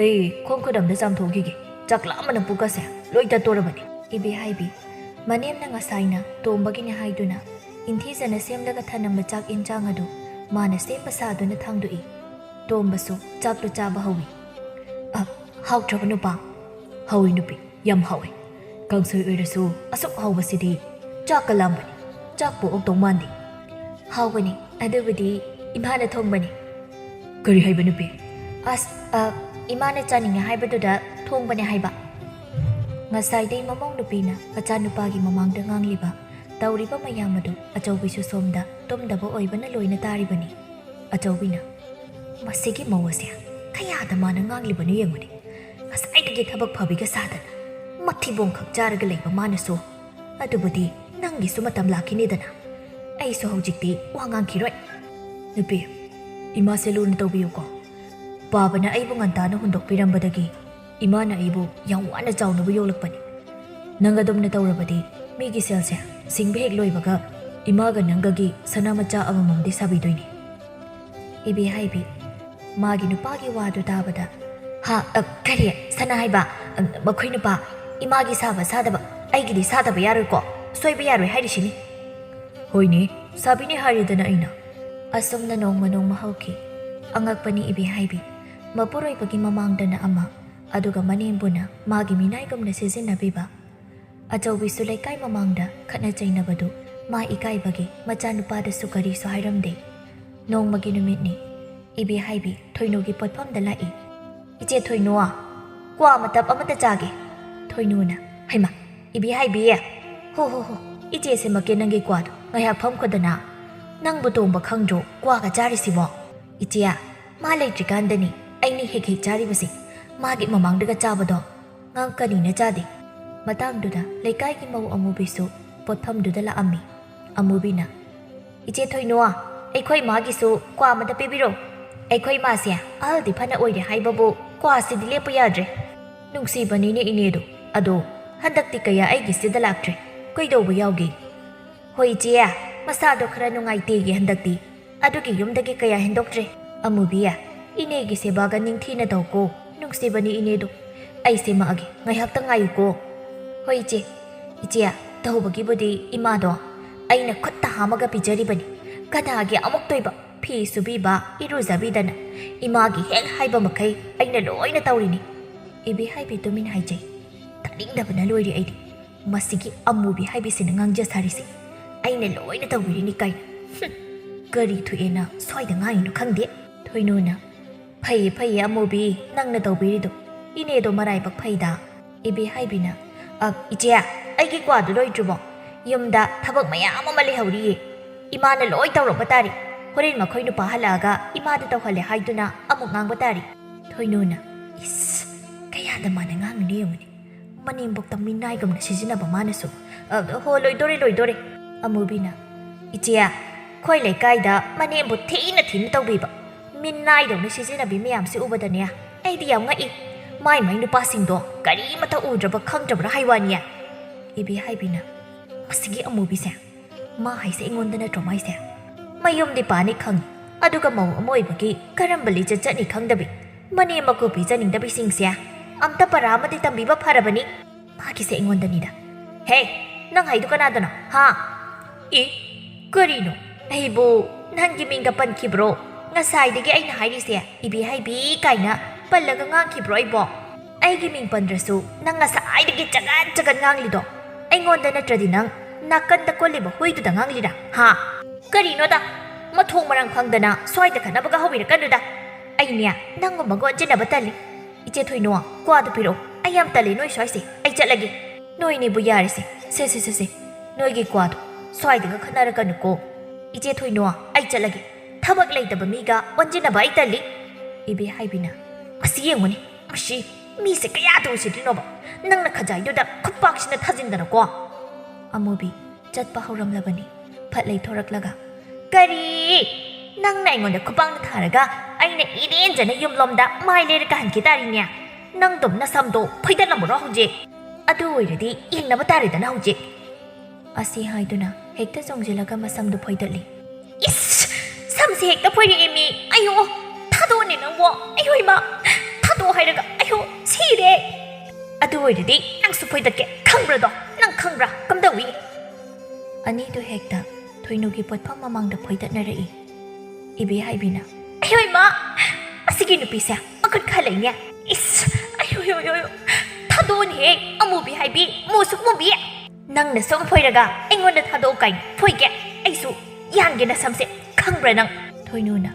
Ai khongkhodamda chamthogigi chakla amana pukase loita torabani. Ibe haibi manemna ngasaina tombagini haiduna inthijana semlaga thanamba chak inchang adu mana semba saduna thangdui. Tombasu chaklo chaba hawi. Hautraba nupa. Hawi nupi yam hawi. Kangsoi oirasu asuk hawbasidi chakalambani chakpo oktong mandi. Hawbani adubudi imana thongbani. Kari haiba nupi? Imana chaninga haibaduda thongbani haiba. Ngasaidai mamong nupina machanupagi mamangda ngangliba tawriba mayamadu achaubisu somda tumdaba oibana loina taribani. Achaubina masigi mawasya kayada mana nganglibanu yengmani. Ngasaidagi thabak phabiga sadana mathibong khak charaga leiba manaso adubudi nangisu matam lakinidana. Aisu haujikti wangangkhiroi. Nupi ima seluna tawbiyuko. Babana aibu ngantana hundokpirambadagi imana aibu yang wana chawnabu yolakpani. Nanga domna tawrabadi migi selse singbe hek loibaga imaga nangagi sanamacha amamamdi sabidoini. Ibe haibi magi nupagi wadu tabada kari sana haiba makhoi nupa imagi saba sadaba aigidi sadaba yaroiko soiba yaroi hairishini. Hoine sabini haridana aina. Asumna nongma hauki angakpani ibe haibi mapuroibagi mamangdana ama aduga manembuna magi minaigumna sizinnabiba. Achaubisu leikai mamangda khatna chainabadu ma ikaibagi machanupadasu karisu hairamde. Nongmagi numitni ibe haibi thoinogi potpamda lai. Iche thoinoa kwa matap amata chage. Thoinuna haima ibe haibi ho iche se make nangi kwadu ngayak pham khodana nangbu tongba khangdro kwaga charisibo. Ichea ma leitrikandani aini hek charibasi magi mamangdaga chabado ngangkanina chade. Matangduda leikaigi mau amubisu potphamduda laammi. Amubina iche thoinoa aikhoi magisu kwa amada pibiro. Aikhoi mase aldi phana oire haibabu kwa sidi lepa yadre. Nungsibanine inedo ado handakti kaya aigi sida laktre koidauba yaugi. Hoi ichea masado khara nungaitegi handakti adugi yumdagi kaya hendoktre. Amubiya inegi sebaga ningthina tawko nungsibani inedo aise maagi ngaihakta ngayuko. Hoi ichea tawbagibudi imado aina khutta hamaga pijaribani kadagi amuk toiba phi subiba iruzabidana imagi hek haiba makai aina loina tawrini. Ibe haibi tumin haijai taningdabana loiri aidi masigi amubi haibisina ngangja sarisi aina loina tawbirini kai. Kari thuena soida ngainu khangde. Thoinuna ꯐꯩꯌꯦ ꯐꯩꯌꯦ ꯑꯃꯨꯕꯤ ꯅꯪꯅ ꯇꯧꯕꯤꯔꯤꯗꯣ ꯏꯅꯦꯗꯣ ꯃꯔꯥꯏꯕꯛ ꯐꯩꯗ ꯏꯕꯦꯍꯥꯏꯕꯤꯅ ꯏꯆꯦ ꯑꯩꯒꯤ ꯀ꯭ꯋꯥꯗꯨ ꯂꯣꯏꯗ꯭ꯔꯤꯕꯣ ꯌꯨꯝꯗ ꯊꯕꯛ ꯃꯌꯥꯝ ꯑꯃ ꯂꯩꯍꯧꯔꯤꯌꯦ ꯏꯃꯥꯅ ꯂꯣꯏ ꯇꯧꯔꯛꯄ ꯇꯥꯔꯤ ꯍꯣꯔꯦꯟ ꯃꯈꯣꯏ ꯅꯨꯄꯥ ꯍꯜꯂꯛꯑꯒ ꯏꯃꯥꯗ ꯇꯧꯍꯜꯂꯦ ꯍꯥꯏꯗꯨꯅ ꯑꯃꯨꯛ ꯉꯥꯡꯕ ꯇꯥꯔꯤ ꯊꯣꯏꯅꯨꯅ ꯏꯁ ꯀꯌꯥꯗ ꯃꯥꯅ ꯉꯥꯡꯉꯤꯅꯦ ꯌꯦꯡꯉꯨꯅꯦ ꯃꯅꯦꯝꯕꯣꯛꯇ ꯃꯤꯅꯥꯏꯒꯨꯝꯅ ꯁꯤꯖꯤꯟꯅꯕ ꯃꯥꯅꯁꯨ ꯍꯣ ꯂꯣꯏꯗꯣꯔꯦ ꯑꯃꯨꯕꯤꯅ ꯏꯆꯦ ꯈꯣꯏ ꯂꯩꯀꯥꯏꯗ ꯃꯅꯦꯝꯕꯨ ꯊꯤꯅ ꯇꯧꯕꯤꯕ ꯃꯤꯅꯥꯏꯗꯧꯅ ꯁꯤꯖꯤꯟꯅꯕꯤ ꯃꯌꯥꯝꯁꯤ ꯎꯕꯗꯅꯦ ꯑꯩꯗꯤ ꯌꯥꯝ ꯉꯛꯏ ꯃꯥꯏ ꯅꯨꯄꯥꯁꯤꯡꯗꯣ ꯀꯔꯤꯃꯇ ꯎꯗ꯭ꯔꯕ ꯈꯪꯗ꯭ꯔꯕ꯭ꯔꯥ ꯍꯥꯏꯋꯥꯅꯤꯌꯦ ꯏꯕꯦꯍꯥꯏꯕꯤꯅ ꯃꯁꯤꯒꯤ ꯑꯃꯨꯕꯤꯁꯦ ꯃꯥ ꯍꯥꯏꯁꯦ ꯑꯩꯉꯣꯟꯗ ꯅꯠꯇ꯭ꯔꯣ ꯃꯥꯏꯁꯦ ꯃꯌꯨꯝꯗꯤ ꯄꯥꯅꯤ ꯈꯪꯉꯤ ꯑꯗꯨꯒ ꯃꯧ ꯑꯃ ꯑꯣꯏꯕꯒꯤ ꯀꯔꯝꯕ ꯂꯤꯆꯠ ꯆꯠꯅꯤ ꯈꯪꯗꯕꯤ ꯃꯅꯦꯝ ꯃꯀꯨ ꯄꯤꯖꯅꯤꯡꯗꯕꯤꯁꯤꯡꯁꯦ ꯑꯝꯇ ꯄꯔꯥ ꯑꯃꯗꯤ ꯇꯝꯕꯤꯕ ꯐꯔꯕꯅꯤ ꯃꯥꯒꯤꯁꯦ ꯑꯩꯉꯣꯟꯗꯅꯤꯗ ꯍꯦ ꯅꯪ ꯍꯥꯏꯗꯨ ꯀꯅꯥꯗꯅꯣ ꯍꯥ ꯀꯔꯤꯅꯣ ꯑꯩꯕꯨ ꯅꯪꯒꯤ ꯃꯤꯡꯒ ꯄꯟꯈꯤꯕ꯭ꯔꯣ ꯉꯁꯥꯏꯗꯒꯤ ꯑꯩꯅ ꯍꯥꯏꯔꯤꯁꯦ ꯏꯕꯦꯍꯥꯏꯕꯤ ꯀꯥꯏꯅ ꯄꯜꯂꯒ ꯉꯥꯡꯈꯤꯕ꯭ꯔꯣ ꯑꯩꯕꯣ ꯑꯩꯒꯤ ꯃꯤꯡ ꯄꯟꯗ꯭ꯔꯁꯨ ꯅꯪ ꯉꯁꯥꯏꯗꯒꯤ ꯆꯒꯠ ꯉꯥꯡꯂꯤꯗꯣ ꯑꯩꯉꯣꯟꯗ ꯅꯠꯇ꯭ꯔꯗꯤ ꯅꯪ ꯅꯥꯀꯟꯗ ꯀꯣꯜꯂꯤꯕ ꯍꯨꯏꯗꯨꯗ ꯉꯥꯡꯂꯤꯔꯥ ꯍꯥ ꯀꯔꯤꯅꯣꯗ ꯃꯊꯣꯡ ꯃꯔꯝ ꯈꯪꯗꯅ ꯁ꯭ꯋꯥꯏꯗ ꯈꯠꯅꯕꯒ ꯍꯧꯕꯤꯔꯛꯀꯅꯨꯗ ꯑꯩꯅꯦ ꯅꯪꯒꯨꯝꯕ ꯒꯣꯟꯖꯤꯟꯅꯕ ꯇꯜꯂꯤ ꯏꯆꯦ ꯊꯣꯏꯅꯣ ꯀ꯭ꯋꯥꯗꯨ ꯄꯤꯔꯛꯑꯣ ꯑꯩ ꯌꯥꯝ ꯇꯜꯂꯤ ꯅꯣꯏ ꯁ꯭ꯋꯥꯏꯁꯦ ꯑꯩ ꯆꯠꯂꯒꯦ ꯅꯣꯏꯅꯦꯕꯨ ꯌꯥꯔꯤꯁꯦ ꯁꯦ ꯅꯣꯏꯒꯤ ꯀ꯭ꯋꯥꯗꯣ ꯁ꯭ꯋꯥꯏꯗꯒ ꯈꯠꯅꯔꯛꯀꯅꯨꯀꯣ ꯏꯆꯦ ꯊꯣꯏꯅꯣ ꯑꯩ ꯆꯠꯂꯒꯦ ꯊꯕꯛ ꯂꯩꯇꯕ ꯃꯤꯒ ꯑꯣꯟꯖꯤꯟꯅꯕ ꯑꯩ ꯇꯜꯂꯤ ꯏꯕꯦꯍꯥꯏꯕꯤꯅ ꯃꯁꯤ ꯌꯦꯡꯉꯨꯅꯦ ꯃꯁꯤ ꯃꯤꯁꯦ ꯀꯌꯥꯗ ꯎꯁꯤꯠꯇ꯭ꯔꯤꯅꯣꯕ ꯅꯪꯅ ꯈꯖꯥꯏꯗꯨꯗ ꯈꯨꯠꯄꯥꯛꯁꯤꯅ ꯊꯥꯖꯤꯟꯗꯅꯀꯣ ꯑꯃꯨꯕꯤ ꯆꯠꯄ ꯍꯧꯔꯝꯂꯕꯅꯤ ꯐꯠ ꯂꯩꯊꯣꯔꯛꯂꯒ ꯀꯔꯤ ꯅꯪꯅ ꯑꯩꯉꯣꯟꯗ ꯈꯨꯄꯥꯛꯅ ꯊꯥꯔꯒ ꯑꯩꯅ ꯏꯔꯦꯟꯖꯅ ꯌꯨꯝꯂꯣꯝꯗ ꯃꯥꯏ ꯂꯩꯔꯒ ꯍꯟꯈꯤ ꯇꯥꯔꯤꯅꯦ ꯅꯪꯗꯨꯝ ꯅꯁꯝꯗꯣ ꯐꯣꯏꯗꯠꯂꯝꯃꯔꯣ ꯍꯧꯖꯤꯛ ꯑꯗꯨ ꯑꯣꯏꯔꯗꯤ ꯌꯦꯡꯅꯕ ꯇꯥꯔꯦꯗꯅ ꯍꯧꯖꯤꯛ ꯑꯁꯤ ꯍꯥꯏꯗꯨꯅ ꯍꯦꯛꯇ ꯆꯣꯡꯁꯤꯜꯂꯒ ꯃꯁꯝꯗꯨ ꯐꯣꯏꯗꯠꯂꯤ ꯏꯁ ꯁꯝꯁꯦ ꯍꯦꯛꯇ ꯐꯣꯏꯔꯛꯑꯦ ꯃꯤ ꯑꯌꯣ ꯊꯥꯗꯣꯛꯑꯅꯦ ꯅꯪꯕꯣ ꯑꯌꯣ ꯏꯃꯥ ꯊꯥꯗꯣꯛꯑꯣ ꯍꯥꯏꯔꯒ ꯑꯌꯣ ꯁꯤꯔꯦ ꯑꯗꯨ ꯑꯣꯏꯔꯗꯤ ꯅꯪꯁꯨ ꯐꯣꯏꯗꯠꯀꯦ ꯈꯪꯕ꯭ꯔꯗꯣ ꯅꯪ ꯈꯪꯕ꯭ꯔꯥ ꯀꯝꯗꯧꯏ ꯑꯅꯤꯗꯨ ꯍꯦꯛꯇ ꯊꯣꯏꯅꯨꯒꯤ ꯄꯣꯠꯐꯝ ꯃꯃꯥꯡꯗ ꯐꯣꯏꯗꯠꯅꯔꯛꯏ ꯏꯕꯦꯍꯥꯏꯕꯤꯅ ꯑꯌꯣ ꯏꯃꯥ ꯑꯁꯤꯒꯤ ꯅꯨꯄꯤꯁꯦ ꯃꯈꯨꯠ ꯈꯜꯂꯛꯏꯅꯦ ꯏꯁ ꯑꯌꯣ ꯊꯥꯗꯣꯛꯑꯣꯅꯦꯍꯦ ꯑꯃꯨꯕꯤ ꯍꯥꯏꯕꯤ ꯃꯨꯁꯨꯛ ꯃꯨꯕꯤ ꯅꯪꯅ ꯁꯨꯝ ꯐꯣꯏꯔꯒ ꯑꯩꯉꯣꯟꯗ ꯊꯥꯗꯣꯛꯑꯣ ꯀꯥꯏꯅ ꯐꯣꯏꯒꯦ ꯑꯩꯁꯨ ꯌꯥꯟꯒꯦ ꯅꯁꯝꯁꯦ ꯈꯪꯕ꯭ꯔꯥ ꯅꯪ ꯊꯣꯏꯅꯨꯅ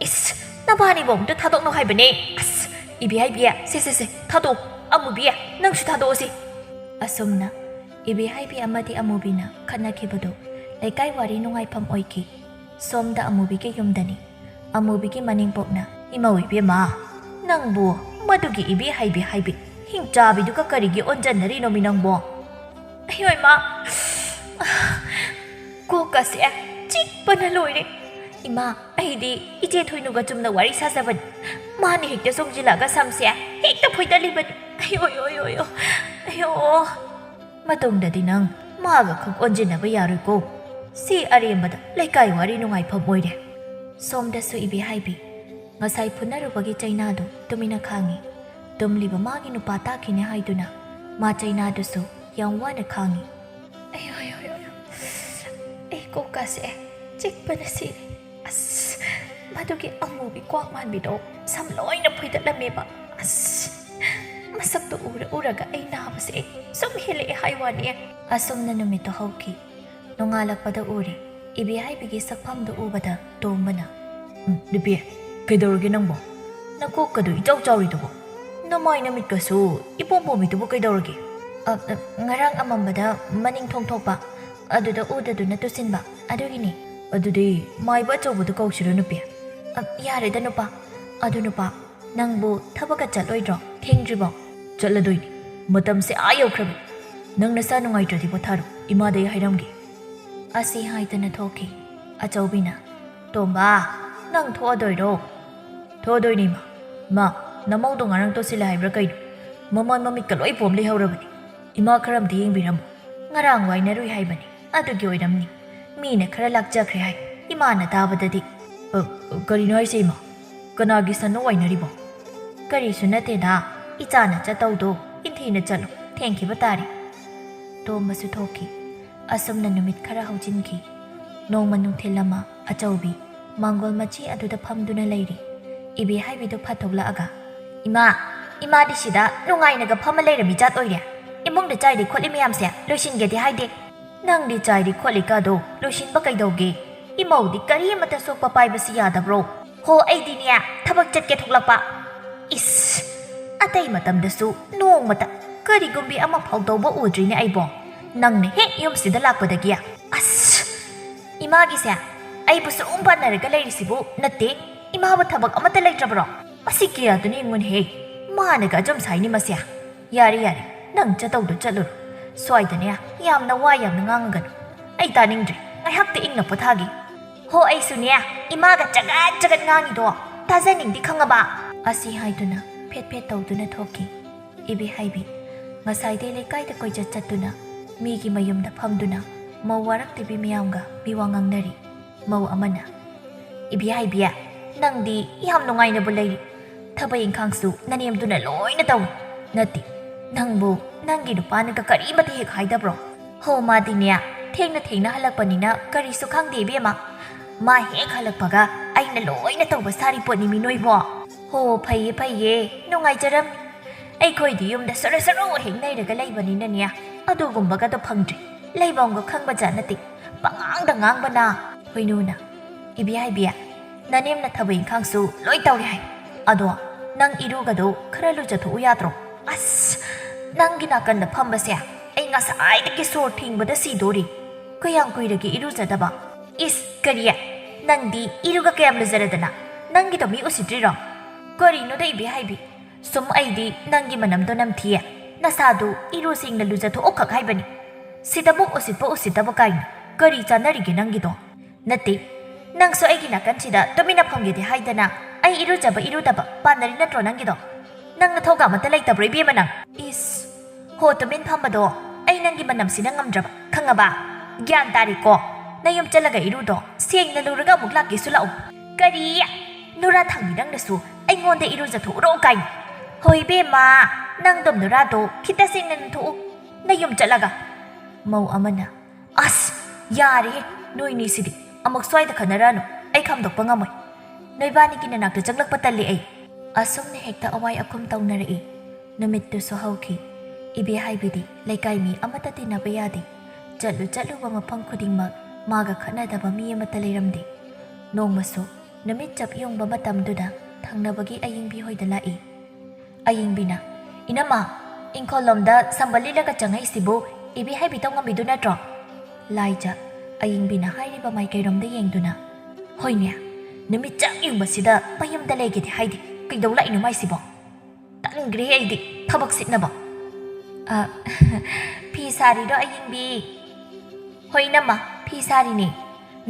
ꯏꯁ ꯅꯕꯥꯅꯤꯕꯨ ꯑꯝꯇ ꯊꯥꯗꯣꯛꯅꯣ ꯍꯥꯏꯕꯅꯦ ꯑꯁ ꯏꯕꯦꯍꯥꯏꯕꯤ ꯁꯦ ꯊꯥꯗꯣꯛ ꯑꯃꯨꯕꯤ ꯅꯪꯁꯨ ꯊꯥꯗꯣꯛꯑꯣꯁꯤ ꯑꯁꯨꯝꯅ ꯏꯕꯦꯍꯥꯏꯕꯤ ꯑꯃꯗꯤ ꯑꯃꯨꯕꯤꯅ ꯈꯠꯅꯈꯤꯕꯗꯨ ꯂꯩꯀꯥꯏ ꯋꯥꯔꯤ ꯅꯨꯡꯉꯥꯏꯐꯝ ꯑꯣꯏꯈꯤ ꯁꯣꯝꯗ ꯑꯃꯨꯕꯤꯒꯤ ꯌꯨꯝꯗꯅꯤ ꯑꯃꯨꯕꯤꯒꯤ ꯃꯅꯦꯝꯄꯣꯛꯅ ꯏꯃꯧ ꯏꯕꯦꯝꯃ ꯅꯪꯕꯨ ꯃꯗꯨꯒꯤ ꯏꯕꯦꯍꯥꯏꯕꯤ ꯍꯥꯏꯕꯤ ꯍꯤꯡꯆꯥꯕꯤꯗꯨꯒ ꯀꯔꯤꯒꯤ ꯑꯣꯟꯖꯟꯅꯔꯤꯅꯣꯃꯤ ꯅꯪꯕꯣ ꯑꯌꯣ ꯏꯃꯥ ꯀꯣꯛꯀꯁꯦ ꯆꯤꯛꯄꯅ ꯂꯣꯏꯔꯦ ꯏꯃꯥ ꯑꯩꯗꯤ ꯏꯆꯦ ꯊꯣꯏꯅꯨꯒ ꯆꯨꯝꯅ ꯋꯥꯔꯤ ꯁꯥꯖꯕꯅꯤ ꯃꯥꯅ ꯍꯦꯛꯇ ꯆꯣꯡꯁꯤꯜꯂꯒ ꯁꯝꯁꯦ ꯍꯦꯛꯇ ꯐꯣꯏꯗꯠꯂꯤꯕꯅꯤ ꯑꯌꯣ ꯃꯇꯨꯡꯗꯗꯤ ꯅꯪ ꯃꯥꯒ ꯈꯛ ꯑꯣꯟꯖꯤꯟꯅꯕ ꯌꯥꯔꯣꯏꯀꯣ ꯁꯤ ꯑꯔꯦꯝꯕꯗ ꯂꯩꯀꯥꯏ ꯋꯥꯔꯤ ꯅꯨꯡꯉꯥꯏꯐꯝ ꯑꯣꯏꯔꯦ ꯁꯣꯝꯗꯁꯨ ꯏꯕꯦꯍꯥꯏꯕꯤ ꯉꯁꯥꯏ ꯐꯨꯅꯔꯨꯕꯒꯤ ꯆꯩꯅꯥꯗꯨ ꯇꯨꯃꯤꯟꯅ ꯈꯥꯡꯉꯤ ꯇꯨꯝꯂꯤꯕ ꯃꯥꯒꯤ ꯅꯨꯄꯥ ꯇꯥꯈꯤꯅꯦ ꯍꯥꯏꯗꯨꯅ ꯃꯥ ꯆꯩꯅꯥꯗꯨꯁꯨ ꯌꯥꯝ ꯋꯥꯅ ꯈꯥꯡꯉꯤ ꯑꯩ ꯀꯣꯛꯀꯁꯦ ꯆꯤꯛꯄꯅ ꯁꯤꯔꯦ ꯑꯁ ꯃꯗꯨꯒꯤ ꯑꯃꯨꯕꯤ ꯀ꯭ꯋꯥꯛ ꯃꯥꯟꯕꯤꯗꯣ ꯁꯝ ꯂꯣꯏꯅ ꯐꯣꯏꯗꯠꯂꯝꯃꯦꯕ ꯑꯁ ꯃꯁꯛꯇꯣ ꯎꯔꯒ ꯑꯩ ꯅꯥꯕꯁꯦ ꯁꯨꯝ ꯍꯦꯜꯂꯛꯑꯦ ꯍꯥꯏꯋꯥꯅꯤ ꯑꯁꯨꯝꯅ ꯅꯨꯃꯤꯠꯇꯣ ꯍꯧꯈꯤ ꯅꯣꯡꯉꯥꯜꯂꯛꯄꯗ ꯎꯔꯦ ꯏꯕꯦꯍꯥꯏꯕꯤꯒꯤ ꯁꯛꯐꯝꯗꯨ ꯎꯕꯗ ꯇꯣꯝꯕꯅ ꯅꯨꯄꯤ ꯀꯩꯗꯧꯔꯒꯦ ꯅꯪꯕꯣ ꯅꯀꯣꯛꯀꯗꯨ ꯏꯆꯥꯎ ꯆꯥꯎꯔꯤꯗꯨꯕꯣ ꯅꯃꯥꯏ ꯅꯃꯤꯠꯀꯁꯨ ꯏꯄꯣꯝ ꯄꯣꯝꯃꯤꯗꯨꯕꯨ ꯀꯩꯗꯧꯔꯒꯦ ꯉꯔꯥꯡ ꯑꯃꯝꯕꯗ ꯃꯅꯤꯡ ꯊꯣꯡꯊꯣꯛꯄ ꯑꯗꯨꯗ ꯎꯗꯗꯨꯅ ꯇꯨꯁꯤꯟꯕ ꯑꯗꯨꯒꯤꯅꯤ ꯑꯗꯨꯗꯤ ꯃꯥꯏꯕ ꯑꯆꯧꯕꯗꯨ ꯀꯧꯁꯤꯔꯣ ꯅꯨꯄꯤ ꯌꯥꯔꯦꯗ ꯅꯨꯄꯥ ꯑꯗꯨ ꯅꯨꯄꯥ ꯅꯪꯕꯨ ꯊꯕꯛꯀ ꯆꯠꯂꯣꯏꯗ꯭ꯔꯣ ꯊꯦꯡꯗ꯭ꯔꯤꯕꯣ ꯆꯠꯂꯗꯣꯏꯅꯤ ꯃꯇꯝꯁꯦ ꯌꯧꯈ꯭ꯔꯕꯅꯤ ꯅꯪ ꯅꯁꯥ ꯅꯨꯡꯉꯥꯏꯇ꯭ꯔꯗꯤ ꯄꯣꯊꯥꯔꯣ ꯏꯃꯥꯗ ꯑꯩ ꯍꯥꯏꯔꯝꯒꯦ ꯑꯁꯤ ꯍꯥꯏꯗꯅ ꯊꯣꯛꯈꯤ ꯑꯆꯧꯕꯤꯅ ꯇꯣꯝꯕꯥ ꯅꯪ ꯊꯣꯛꯑꯗꯣꯏꯔꯣ ꯊꯣꯛꯑꯗꯣꯏꯅꯤ ꯃꯥ ꯅꯃꯧꯗꯣ ꯉꯔꯥꯡ ꯇꯣꯁꯤꯜꯂꯦ ꯍꯥꯏꯕ꯭ꯔꯥ ꯀꯩꯅꯣ ꯃꯃꯥꯟ ꯃꯃꯤꯠꯀ ꯂꯣꯏ ꯄꯣꯝ ꯂꯩꯍꯧꯔꯕꯅꯤ ꯏꯃꯥ ꯈꯔ ꯑꯝꯇ ꯌꯦꯡꯕꯤꯔꯝꯃꯣ ꯉꯔꯥꯡ ꯋꯥꯏꯅꯔꯨꯏ ꯍꯥꯏꯕꯅꯤ ꯑꯗꯨꯒꯤ ꯑꯣꯏꯔꯝꯅꯤ ꯃꯤꯅ ꯈꯔ ꯂꯥꯛꯆꯈ꯭ꯔꯦ ꯍꯥꯏ ꯏꯃꯥꯅ ꯇꯥꯕꯗꯗꯤ ꯀꯔꯤꯅꯣ ꯍꯥꯏꯁꯦ ꯏꯃꯥ ꯀꯅꯥꯒꯤ ꯁꯟꯅꯣ ꯋꯥꯏꯅꯔꯤꯕꯣ ꯀꯔꯤꯁꯨ ꯅꯠꯇꯦꯗ ꯏꯆꯥꯅ ꯆꯠꯇꯧꯗꯣ ꯏꯟꯊꯤꯅ ꯆꯠꯂꯣ ꯊꯦꯡꯈꯤꯕ ꯇꯥꯔꯦ ꯇꯣꯝꯕꯁꯨ ꯊꯣꯛꯈꯤ ꯑꯁꯨꯝꯅ ꯅꯨꯃꯤꯠ ꯈꯔ ꯍꯧꯖꯤꯟꯈꯤ ꯅꯣꯡꯃ ꯅꯨꯡꯊꯤꯜ ꯑꯃ ꯑꯆꯧꯕꯤ ꯃꯥꯡꯒꯣꯜ ꯃꯆꯤ ꯑꯗꯨꯗ ꯐꯝꯗꯨꯅ ꯂꯩꯔꯤ ꯏꯕꯦꯍꯥꯏꯕꯤꯗꯨ ꯐꯠꯊꯣꯛꯂꯛꯑꯒ ꯏꯃꯥꯗꯤ ꯁꯤꯗ ꯅꯨꯡꯉꯥꯏꯅꯒ ꯐꯝꯃ ꯂꯩꯔꯝꯃꯤ ꯖꯥꯠ ꯑꯣꯏꯔꯦ ꯏꯃꯨꯡꯗ ꯆꯥꯏꯔꯤ ꯈꯣꯠꯂꯤ ꯃꯌꯥꯝꯁꯦ ꯂꯣꯏꯁꯤꯟꯒꯦꯗꯤ ꯍꯥꯏꯗꯦ ꯅꯪꯗꯤ ꯆꯥꯏꯔꯤ ꯈꯣꯠꯂꯤꯀꯥꯗꯣ ꯂꯣꯏꯁꯤꯟꯕ ꯀꯩꯗꯧꯒꯦ ꯏꯃꯧꯗꯤ ꯀꯔꯤꯃꯇ ꯁꯣꯛꯄ ꯄꯥꯏꯕꯁꯤ ꯌꯥꯗꯕ꯭ꯔꯣ ꯍꯣ ꯑꯩꯗꯤꯅꯦ ꯊꯕꯛ ꯊꯕꯛ ꯆꯠꯀꯦ ꯊꯣꯛꯂꯛꯄ ꯏꯁ ꯑꯇꯩ ꯃꯇꯝꯗꯁꯨ ꯅꯣꯡꯃꯇ ꯀꯔꯤꯒꯨꯝꯕꯤ ꯑꯃ ꯐꯥꯎ ꯇꯧꯕ ꯎꯗ꯭ꯔꯤꯅꯦ ꯑꯩꯕꯣ ꯅꯪꯅ ꯍꯦꯛ ꯌꯨꯝꯁꯤꯗ ꯂꯥꯛꯄꯗꯒꯤ ꯑꯁ ꯏꯃꯥꯒꯤꯁꯦ ꯑꯩꯕꯨ ꯁꯨꯝ ꯄꯥꯟꯅꯔꯒ ꯂꯩꯔꯤꯁꯤꯕꯨ ꯅꯠꯇꯦ ꯏꯃꯥꯕꯨ ꯊꯕꯛ ꯑꯃꯠꯇ ꯂꯩꯇ꯭ꯔꯕ꯭ꯔꯣ ꯃꯁꯤ ꯀꯌꯥꯗꯨꯅ ꯌꯦꯡꯉꯨꯅꯦꯍꯦ ꯃꯥꯅꯒ ꯑꯖꯨꯝ ꯁꯥꯏꯅꯤ ꯃꯁꯦ ꯌꯥꯔꯦ ꯌꯥꯔꯦ ꯅꯪ ꯆꯠꯇꯧꯗꯣ ꯆꯠꯂꯨꯔꯣ ꯁ꯭ꯋꯥꯏꯗꯅꯦ ꯌꯥꯝꯅ ꯋꯥ ꯌꯥꯝꯅ ꯉꯥꯡꯉꯒꯅꯨ ꯑꯩ ꯇꯥꯅꯤꯡꯗ꯭ꯔꯦ ꯉꯥꯏꯍꯥꯛꯇ ꯏꯪꯅ ꯄꯣꯊꯥꯒꯦ ꯍꯣ ꯑꯩꯁꯨꯅꯦ ꯏꯃꯥꯒ ꯆꯒꯠ ꯆꯒꯠ ꯉꯥꯡꯉꯤꯗꯣ ꯇꯥꯖꯅꯤꯡꯗꯤ ꯈꯪꯉꯕ ꯑꯁꯤ ꯍꯥꯏꯗꯨꯅ ꯐꯦꯠ ꯐꯦꯠ ꯇꯧꯗꯨꯅ ꯊꯣꯛꯈꯤ ꯏꯕꯦꯍꯥꯏꯕꯤ ꯉꯁꯥꯏꯗꯩ ꯂꯩꯀꯥꯏꯗ ꯀꯣꯏꯆꯠ ꯆꯠꯇꯨꯅ ꯃꯤꯒꯤ ꯃꯌꯨꯝꯗ ꯐꯝꯗꯨꯅ ꯃꯧ ꯋꯥꯔꯛꯇꯕꯤ ꯃꯌꯥꯝꯒ ꯃꯤꯋꯥ ꯉꯥꯡꯅꯔꯤ ꯃꯧ ꯑꯃꯅ ꯏꯕꯦꯍꯥꯏꯕꯤ ꯅꯪꯗꯤ ꯌꯥꯝ ꯅꯨꯡꯉꯥꯏꯅꯕꯨ ꯂꯩꯔꯤ ꯊꯕꯛ ꯏꯪꯈꯥꯡꯁꯨ ꯅꯅꯦꯝꯗꯨꯅ ꯂꯣꯏꯅ ꯇꯧꯏ ꯅꯠꯇꯦ ꯅꯪꯕꯨ ꯅꯪꯒꯤ ꯅꯨꯄꯥꯅꯒ ꯀꯔꯤꯃꯇ ꯍꯦꯛ ꯍꯥꯏꯗꯕ꯭ꯔꯣ ꯍꯣ ꯃꯥꯗꯤꯅꯦ ꯊꯦꯡꯅ ꯊꯦꯡꯅ ꯍꯜꯂꯛꯄꯅꯤꯅ ꯀꯔꯤꯁꯨ ꯈꯪꯗꯦ ꯏꯕꯦꯝꯃ ꯃꯥ ꯍꯦꯛ ꯍꯜꯂꯛꯄꯒ ꯑꯩꯅ ꯂꯣꯏꯅ ꯇꯧꯕ ꯁꯥꯔꯤ ꯄꯣꯠꯅꯤ ꯃꯤ ꯅꯣꯏꯕꯣ ꯍꯣ ꯐꯩꯌꯦ ꯐꯩꯌꯦ ꯅꯨꯡꯉꯥꯏꯖꯔꯝ ꯑꯩꯈꯣꯏꯗꯤ ꯌꯨꯝꯗ ꯁꯔꯨ ꯁꯔꯨ ꯍꯦꯛ ꯂꯩꯔꯒ ꯂꯩꯕꯅꯤꯅꯅꯦ ꯑꯗꯨꯒꯨꯝꯕꯒꯗꯣ ꯐꯪꯗ꯭ꯔꯤ ꯂꯩꯕꯝꯒ ꯈꯪꯕꯖꯥꯠ ꯅꯠꯇꯦ ꯄꯉꯥꯡꯗ ꯉꯥꯡꯕꯅ ꯍꯣꯏꯅꯨꯅ ꯏꯕꯦꯍꯥꯏꯕꯤ ꯅꯅꯦꯝꯅ ꯊꯕꯛ ꯏꯪꯈꯥꯡꯁꯨ ꯂꯣꯏ ꯇꯧꯔꯦ ꯍꯥꯏ ꯑꯗꯣ ꯅꯪ ꯏꯔꯨꯒꯗꯣ ꯈꯔ ꯂꯨꯖꯊꯣꯛꯎ ꯌꯥꯗ꯭ꯔꯣ ꯑꯁ ꯅꯪꯒꯤ ꯅꯥꯀꯟꯗ ꯐꯝꯕꯁꯦ ꯑꯩ ꯉꯁꯥꯏꯗꯒꯤ ꯁꯣꯔ ꯊꯤꯡꯕꯗ ꯁꯤꯗꯣꯔꯤ ꯀꯌꯥꯝ ꯀꯨꯏꯔꯒꯦ ꯏꯔꯨꯖꯗꯕ ꯏꯁ ꯀꯔꯤ ꯅꯪꯗꯤ ꯏꯔꯨꯒ ꯀꯌꯥꯝ ꯂꯨꯖꯔꯗꯅ ꯅꯪꯒꯤꯗꯣ ꯃꯤ ꯎꯁꯤꯗ꯭ꯔꯤꯔꯣ ꯀꯔꯤꯅꯣꯗ ꯏꯕꯦꯍꯥꯏꯕꯤ ꯁꯨꯝ ꯑꯩꯗꯤ ꯅꯪꯒꯤ ꯃꯅꯝꯗꯣ ꯅꯝꯊꯤꯌꯦ ꯅꯁꯥꯗꯨ ꯏꯔꯨꯁꯤꯡꯅ ꯂꯨꯖꯊꯣꯛꯑꯣ ꯈꯛ ꯍꯥꯏꯕꯅꯤ ꯁꯤꯗꯃꯨꯛ ꯎꯁꯤꯠꯄ ꯎꯁꯤꯠꯇꯕ ꯀꯥꯏꯅ ꯀꯔꯤ ꯆꯥꯟꯅꯔꯤꯒꯦ ꯅꯪꯒꯤꯗꯣ ꯅꯠꯇꯦ ꯅꯪꯁꯨ ꯑꯩꯒꯤ ꯅꯥꯀꯟꯁꯤꯗ ꯇꯨꯃꯤꯟꯅ ꯐꯝꯒꯦꯗꯤ ꯍꯥꯏꯗꯅ ꯑꯩ ꯏꯔꯨꯖꯕ ꯏꯔꯨꯗꯕ ꯄꯥꯟꯅꯔꯤ ꯅꯠꯇ꯭ꯔꯣ ꯅꯪꯒꯤꯗꯣ ꯅꯪꯅ ꯊꯧꯒ ꯑꯃꯠꯇ ꯂꯩꯇꯕ꯭ꯔꯣ ꯏꯕꯦꯝꯃ ꯅꯪ ꯏꯁ ꯍꯣ ꯇꯨꯃꯤꯟ ꯐꯝꯕꯗꯣ ꯑꯩ ꯅꯪꯒꯤ ꯃꯅꯝꯁꯤꯅ ꯉꯝꯗ꯭ꯔꯕ ꯈꯪꯉꯕ ꯒ꯭ꯌꯥꯟ ꯇꯥꯔꯤꯀꯣ ꯅꯌꯨꯝ ꯆꯠꯂꯒ ꯏꯔꯨꯗꯣ ꯁꯦꯡꯅ ꯂꯨꯔꯒ ꯑꯃꯨꯛ ꯂꯥꯛꯀꯦꯁꯨ ꯂꯥꯛꯎ ꯀꯔꯤ ꯅꯨꯔꯥ ꯊꯥꯡꯕꯤ ꯅꯪꯅꯁꯨ ꯑꯩꯉꯣꯟꯗ ꯏꯔꯨꯖꯊꯣꯛꯎꯔꯣ ꯀꯥꯏꯅ ꯍꯣꯏ ꯏꯕꯦꯝꯃ ꯅꯪꯗꯣꯝ ꯅꯨꯔꯥꯗꯣ ꯈꯤꯇ ꯁꯦꯡꯅ ꯂꯨꯊꯣꯛꯎ ꯅꯌꯨꯝ ꯆꯠꯂꯒ ꯃꯧ ꯑꯃꯅ ꯑꯁ ꯌꯥꯔꯦꯍꯦ ꯅꯣꯏꯅꯤꯁꯤꯗꯤ ꯑꯃꯨꯛ ꯁ꯭ꯋꯥꯏꯗ ꯈꯟꯅꯔꯛꯑꯅꯨ ꯑꯩ ꯈꯥꯝꯗꯣꯛꯄ ꯉꯝꯃꯣꯏ ꯅꯣꯏꯕꯥꯅꯤꯒꯤ ꯅꯅꯥꯛꯇ ꯆꯪꯂꯛꯄ ꯇꯜꯂꯤ ꯑꯩ ꯑꯁꯨꯝꯅ ꯍꯦꯛꯇ ꯑꯋꯥꯏ ꯑꯈꯨꯝ ꯇꯧꯅꯔꯛꯏ ꯅꯨꯃꯤꯠꯇꯨꯁꯨ ꯍꯧꯈꯤ ꯏꯕꯦꯍꯥꯏꯕꯤꯗꯤ ꯂꯩꯀꯥꯏ ꯃꯤ ꯑꯃꯠꯇ ꯇꯤꯟꯅꯕ ꯌꯥꯗꯦ ꯆꯠꯂꯨꯕ ꯃꯐꯝ ꯈꯨꯗꯤꯡꯃꯛ ꯃꯥꯒ ꯈꯠꯅꯗꯕ ꯃꯤ ꯑꯃꯠꯇ ꯂꯩꯔꯝꯗꯦ ꯅꯣꯡꯃꯁꯨ ꯅꯨꯃꯤꯠ ꯆꯞ ꯌꯨꯡꯕ ꯃꯇꯝꯗꯨꯗ ꯊꯪꯅꯕꯒꯤ ꯑꯌꯤꯡꯕꯤ ꯍꯣꯏꯗ ꯂꯥꯛꯏ ꯑꯌꯤꯡꯕꯤꯅ ꯏꯅꯝꯃ ꯏꯪꯈꯣꯜꯂꯣꯝꯗ ꯁꯝꯕꯜ ꯂꯤꯠꯂꯒ ꯆꯪꯉꯛꯏꯁꯤꯕꯨ ꯏꯕꯦꯍꯥꯏꯕꯤ ꯇꯧꯉꯝꯕꯤꯗꯨ ꯅꯠꯇ꯭ꯔꯣ ꯂꯥꯏꯖ ꯑꯌꯤꯡꯕꯤꯅ ꯍꯥꯏꯔꯤꯕ ꯃꯥꯏꯀꯩꯔꯣꯝꯗ ꯌꯦꯡꯗꯨꯅ ꯍꯣꯏꯅꯦ ꯅꯨꯃꯤꯠ ꯆꯞ ꯌꯨꯡꯕꯁꯤꯗ ꯃꯌꯨꯝꯗ ꯂꯩꯒꯦꯗꯤ ꯍꯥꯏꯗꯦ ꯀꯩꯗꯧ ꯂꯥꯛꯏꯅꯣ ꯃꯥꯏꯁꯤꯕꯣ ꯇꯟꯈ꯭ꯔꯦ ꯑꯩꯗꯤ ꯊꯕꯛ ꯁꯤꯠꯅꯕ ꯐꯤ ꯁꯥꯔꯤꯔꯣ ꯑꯌꯤꯡꯕꯤ ꯍꯣꯏ ꯏꯅꯝꯃ ꯐꯤ ꯁꯥꯔꯤꯅꯦ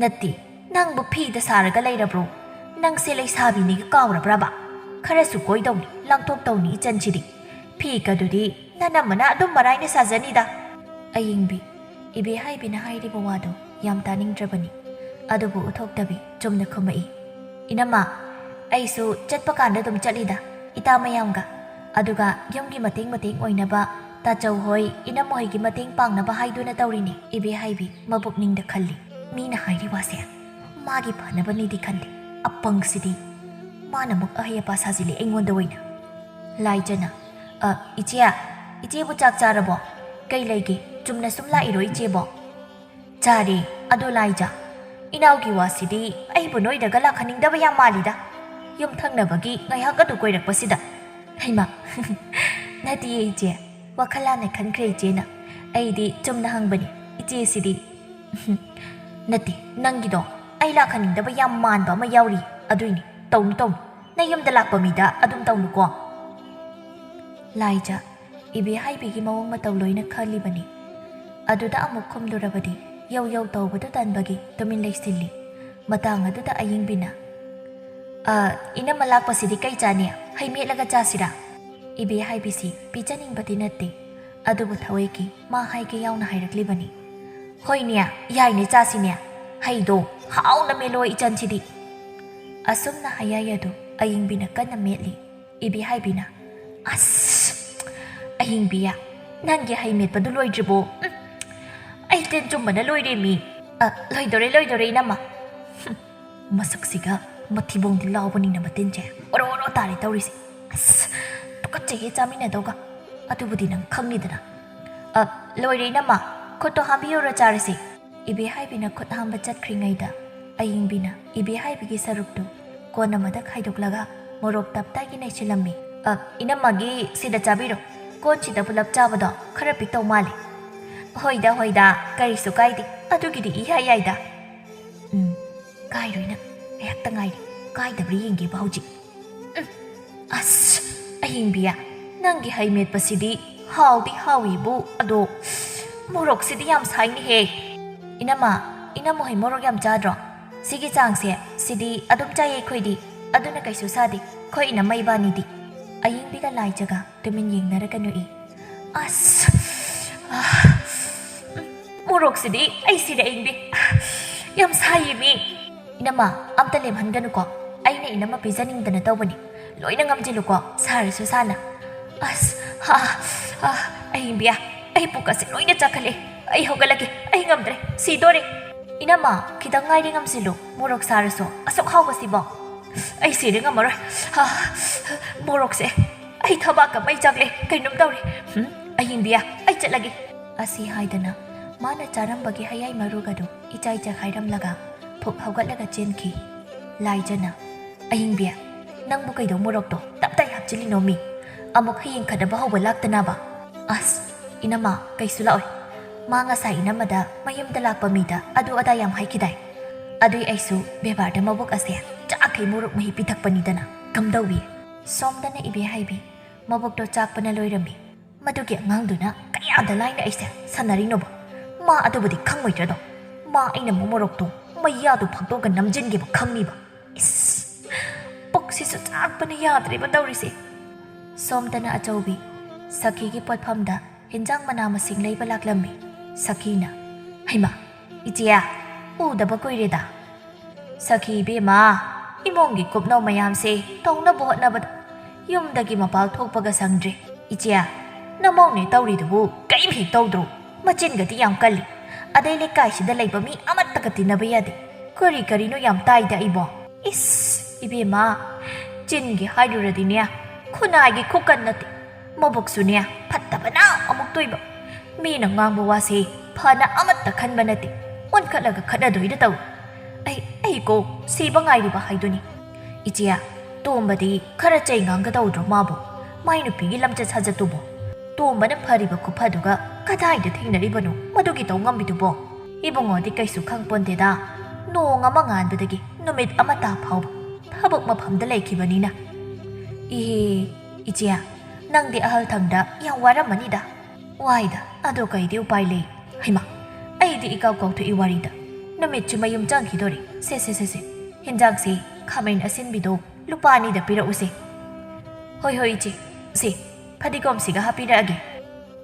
ꯅꯠꯇꯦ ꯅꯪꯕꯨ ꯐꯤꯗ ꯁꯥꯔꯒ ꯂꯩꯔꯕ꯭ꯔꯣ ꯅꯪꯁꯦ ꯂꯩꯁꯥꯕꯤꯅꯤꯒ ꯀꯥꯎꯔꯕ꯭ꯔꯕ ꯈꯔꯁꯨ ꯀꯣꯏꯗꯧꯅꯤ ꯂꯥꯡꯊꯣꯛꯇꯧꯅꯤ ꯏꯆꯟꯁꯤꯗꯤ ꯐꯤꯒꯗꯨꯗꯤ ꯅꯅꯝꯃꯅ ꯑꯗꯨꯝ ꯃꯔꯥꯏꯅ ꯁꯥꯖꯅꯤꯗ ꯑꯌꯤꯡꯕꯤ ꯏꯕꯦꯍꯥꯏꯕꯤꯅ ꯍꯥꯏꯔꯤꯕ ꯋꯥꯗꯣ ꯌꯥꯝ ꯇꯥꯅꯤꯡꯗ꯭ꯔꯕꯅꯤ ꯑꯗꯨꯕꯨ ꯎꯊꯣꯛꯇꯕꯤ ꯆꯨꯝꯅ ꯈꯨꯝꯃꯛꯏ ꯏꯅꯝꯃ ꯑꯩꯁꯨ ꯆꯠꯄ ꯀꯥꯟꯗ ꯑꯗꯨꯝ ꯆꯠꯂꯤꯗ ꯏꯇꯥ ꯃꯌꯥꯝꯒ ꯑꯗꯨꯒ ꯌꯨꯝꯒꯤ ꯃꯇꯦꯡ ꯑꯣꯏꯅꯕ ꯇꯥꯆꯧ ꯍꯣꯏ ꯏꯅꯝ ꯍꯣꯏꯒꯤ ꯃꯇꯦꯡ ꯄꯥꯡꯅꯕ ꯍꯥꯏꯗꯨꯅ ꯇꯧꯔꯤꯅꯤ ꯏꯕꯦꯍꯥꯏꯕꯤ ꯃꯕꯨꯛꯅꯤꯡꯗ ꯈꯜꯂꯤ ꯃꯤꯅ ꯍꯥꯏꯔꯤ ꯋꯥꯁꯦ ꯃꯥꯒꯤ ꯐꯅꯕꯅꯤꯗꯤ ꯈꯟꯗꯦ ꯑꯄꯪꯁꯤꯗꯤ ꯃꯥꯅ ꯑꯃꯨꯛ ꯑꯍꯩ ꯑꯄꯥ ꯁꯥꯖꯤꯜꯂꯤ ꯑꯩꯉꯣꯟꯗ ꯑꯣꯏꯅ ꯂꯥꯏꯖꯅ ꯏꯆꯦꯕꯨ ꯆꯥꯛ ꯆꯥꯔꯕꯣ ꯀꯩ ꯂꯩꯒꯦ ꯆꯨꯝꯅ ꯁꯨꯝ ꯂꯥꯛꯏꯔꯣ ꯏꯆꯦꯕꯣ ꯆꯥꯔꯦ ꯑꯗꯣ ꯂꯥꯏꯖ ꯏꯅꯥꯎꯒꯤ ꯋꯥꯁꯤꯗꯤ ꯑꯩꯕꯨ ꯅꯣꯏꯗꯒ ꯂꯥꯛꯍꯟꯅꯤꯡꯗꯕ ꯌꯥꯝ ꯃꯥꯜꯂꯤꯗ ꯌꯨꯝ ꯊꯪꯅꯕꯒꯤ ꯉꯥꯏꯍꯥꯛ ꯑꯗꯨ ꯀꯣꯏꯔꯛꯄꯁꯤꯗ ꯍꯩꯃ ꯅꯠꯇꯤꯌꯦ ꯏꯆꯦ ꯋꯥꯈꯜ ꯂꯥꯟꯅ ꯈꯟꯈ꯭ꯔꯦ ꯏꯆꯦꯅ ꯑꯩꯗꯤ ꯆꯨꯝꯅ ꯍꯪꯕꯅꯤ ꯏꯆꯦꯁꯤꯗꯤ ꯅꯠꯇꯦ ꯅꯪꯒꯤꯗꯣ ꯑꯩ ꯂꯥꯛꯍꯟꯅꯤꯡꯗꯕ ꯌꯥꯝ ꯃꯥꯟꯕ ꯑꯃ ꯌꯥꯎꯔꯤ ꯑꯗꯨꯏꯅꯤ ꯇꯧꯅꯨ ꯅꯌꯨꯝꯗ ꯂꯥꯛꯄ ꯃꯤꯗ ꯑꯗꯨꯝ ꯇꯧꯅꯨꯀꯣ ꯂꯥꯏꯖ ꯏꯕꯦꯍꯥꯏꯕꯤꯒꯤ ꯃꯑꯣꯡ ꯃꯇꯧ ꯂꯣꯏꯅ ꯈꯜꯂꯤꯕꯅꯤ ꯑꯗꯨꯗ ꯑꯃꯨꯛ ꯈꯨꯝꯂꯨꯔꯕꯗꯤ ꯌꯧ ꯇꯧꯕꯗꯨ ꯇꯟꯕꯒꯤ ꯇꯨꯃꯤꯟ ꯂꯩꯁꯤꯜꯂꯤ ꯃꯇꯥꯡ ꯑꯗꯨꯗ ꯑꯌꯤꯡꯕꯤꯅ ꯏꯅꯝꯃ ꯂꯥꯛꯄꯁꯤꯗꯤ ꯀꯩ ꯆꯥꯅꯤ ꯍꯩ ꯃꯦꯠꯂꯒ ꯆꯥꯁꯤꯔꯥ ꯏꯕꯦꯍꯥꯏꯕꯤꯁꯤ ꯄꯤꯖꯅꯤꯡꯕꯗꯤ ꯅꯠꯇꯦ ꯑꯗꯨꯕꯨ ꯊꯋꯣꯏꯀꯤ ꯃꯥ ꯍꯥꯏꯒꯦ ꯌꯥꯎꯅ ꯍꯥꯏꯔꯛꯂꯤꯕꯅꯤ ꯍꯣꯏꯅꯦ ꯌꯥꯏꯅꯦ ꯆꯥꯁꯤꯅꯦ ꯍꯩꯗꯣ ꯍꯥꯎꯅ ꯃꯦꯠꯂꯣ ꯏꯆꯟꯁꯤꯗꯤ ꯑꯁꯨꯝꯅ ꯍꯌꯥꯏ ꯑꯗꯨ ꯑꯌꯤꯡꯕꯤꯅ ꯀꯟꯅ ꯃꯦꯠꯂꯤ ꯏꯕꯦꯍꯥꯏꯕꯤꯅ ꯑꯁ ꯑꯌꯤꯡꯕꯤꯌꯥ ꯅꯪꯒꯤ ꯍꯩ ꯃꯦꯠꯄꯗꯨ ꯂꯣꯏꯗ꯭ꯔꯤꯕꯣ ꯑꯩ ꯇꯤꯟ ꯆꯨꯝꯕꯅ ꯂꯣꯏꯔꯦ ꯃꯤ ꯂꯣꯏꯗꯣꯔꯦ ꯏꯅꯝꯃ ꯃꯁꯛꯁꯤꯒ ꯃꯊꯤꯕꯣꯡꯗꯤ ꯂꯥꯎꯕꯅꯤꯅ ꯃꯇꯤꯟꯁꯦ ꯑꯣꯔꯣ ꯇꯥꯔꯦ ꯇꯧꯔꯤꯁꯦ ꯑꯁ ꯇꯨꯀꯠꯆꯩꯌꯦ ꯆꯥꯃꯤꯟꯅꯗꯧꯒ ꯑꯗꯨꯕꯨꯗꯤ ꯅꯪ ꯈꯪꯅꯤꯗꯅ ꯂꯣꯏꯔꯦ ꯏꯅꯝꯃ ꯈꯨꯠꯇꯣ ꯍꯥꯝꯕꯤꯌꯨꯔ ꯆꯥꯔꯁꯤ ꯏꯕꯦꯍꯥꯏꯕꯤꯅ ꯈꯨꯠ ꯍꯥꯝꯕ ꯆꯠꯈ꯭ꯔꯤꯉꯩꯗ ꯑꯌꯤꯡꯕꯤꯅ ꯏꯕꯦꯍꯥꯏꯕꯤꯒꯤ ꯁꯔꯨꯛꯇꯨ ꯀꯣꯟ ꯑꯃꯗ ꯈꯥꯏꯗꯣꯛꯂꯒ morok taptai nei chilami inamagi sida chabiro kon chida pulap chabado khara pikto mali hoida kari su kaidi adugidi iya yaida kai roina ayakta ngai kai da bri yingi bauji as ayimbiya nangi haimet pasidi haudi hawibu ado morok sidi yam saini he inamo hai morok yam chadro sigi changse sidi adum chaye khoidi aduna kaisu sadi khoi ina mai bani di ayimbiga lai jaga tumin yingnara kanu I as morok sidi ai sida ayimbi yam sayi mi inama amta lem hanganu ko aina inama pizaning dana tawbani loina ngamjilu ko sar su sana as ayimbiya ay pukase loina chakale ay hogalake ay ngamdre sidore inama kidang ngai ngamsilu morok saraso asok hawasi bo ay sire ngamaro morok se ay thabaka mai chakle kainum tawre ayimbiya ay chalage asi haidana mana charambagi hayai marugadu ichai chakhairam laga phuk haugatlaga chenki laijana ayimbiya nangbu kaido morok to taptai hapchili nomi amuk haying khadaba hawba laktana ba as inama kaisula oi manga sa inamada mayumda lakpa mida adu ada yam haikidai adui aisu bebarda mabuk ase chakai morok mahi pitak panidana kamdawi somdana ibe haibi mabuk to chakpana loirami madugi ngangduna kayada laina aise sanarino ba ma adubudi khangmoitrado ma aina morok to mayadu phakto ga namjingi ba khangmi ba is boksi su chakpana yadre ba dawrise somdana achaubi sakhi gi potphamda hinjang mana masing leiba laklammi sakina haima itia udaba koireda sakhi bema imongi kupno mayam se tongna bohna bad yumdagi mapal thokpaga sangdre itia namong ne tawri dubu kai bhi tawdro machin gati yam kalli adai le kai sida leiba mi amatta ka tinaba yade kari no yam tai da ibo is ibema jingi haiduradine khunai gi khukan nati mabuk sunia phattabana amuk toiba mina ngangba wase phana amatta khanba nati on khalaga khada doida taw ai ko siba ngai ri ba haiduni ichia tombadi khara chai nganga tawdro mabu mainu pigi lamcha sajatu bo tombana phariba kuphaduga kadai da thingnari banu madugi taw ngambidu bo ibongo di kaisu khangponde da nong ama ngan badagi numit amata phawba thabuk maphamda leikhibanina ichia nangdi ahal thangda yang waramani da waida ado kaidi upai le haima aidi ikaw to iwarida namit chumayum chang hidori se hinjang se khamen asin bido lupani da pira use hoi ichi se phadigom siga hapira age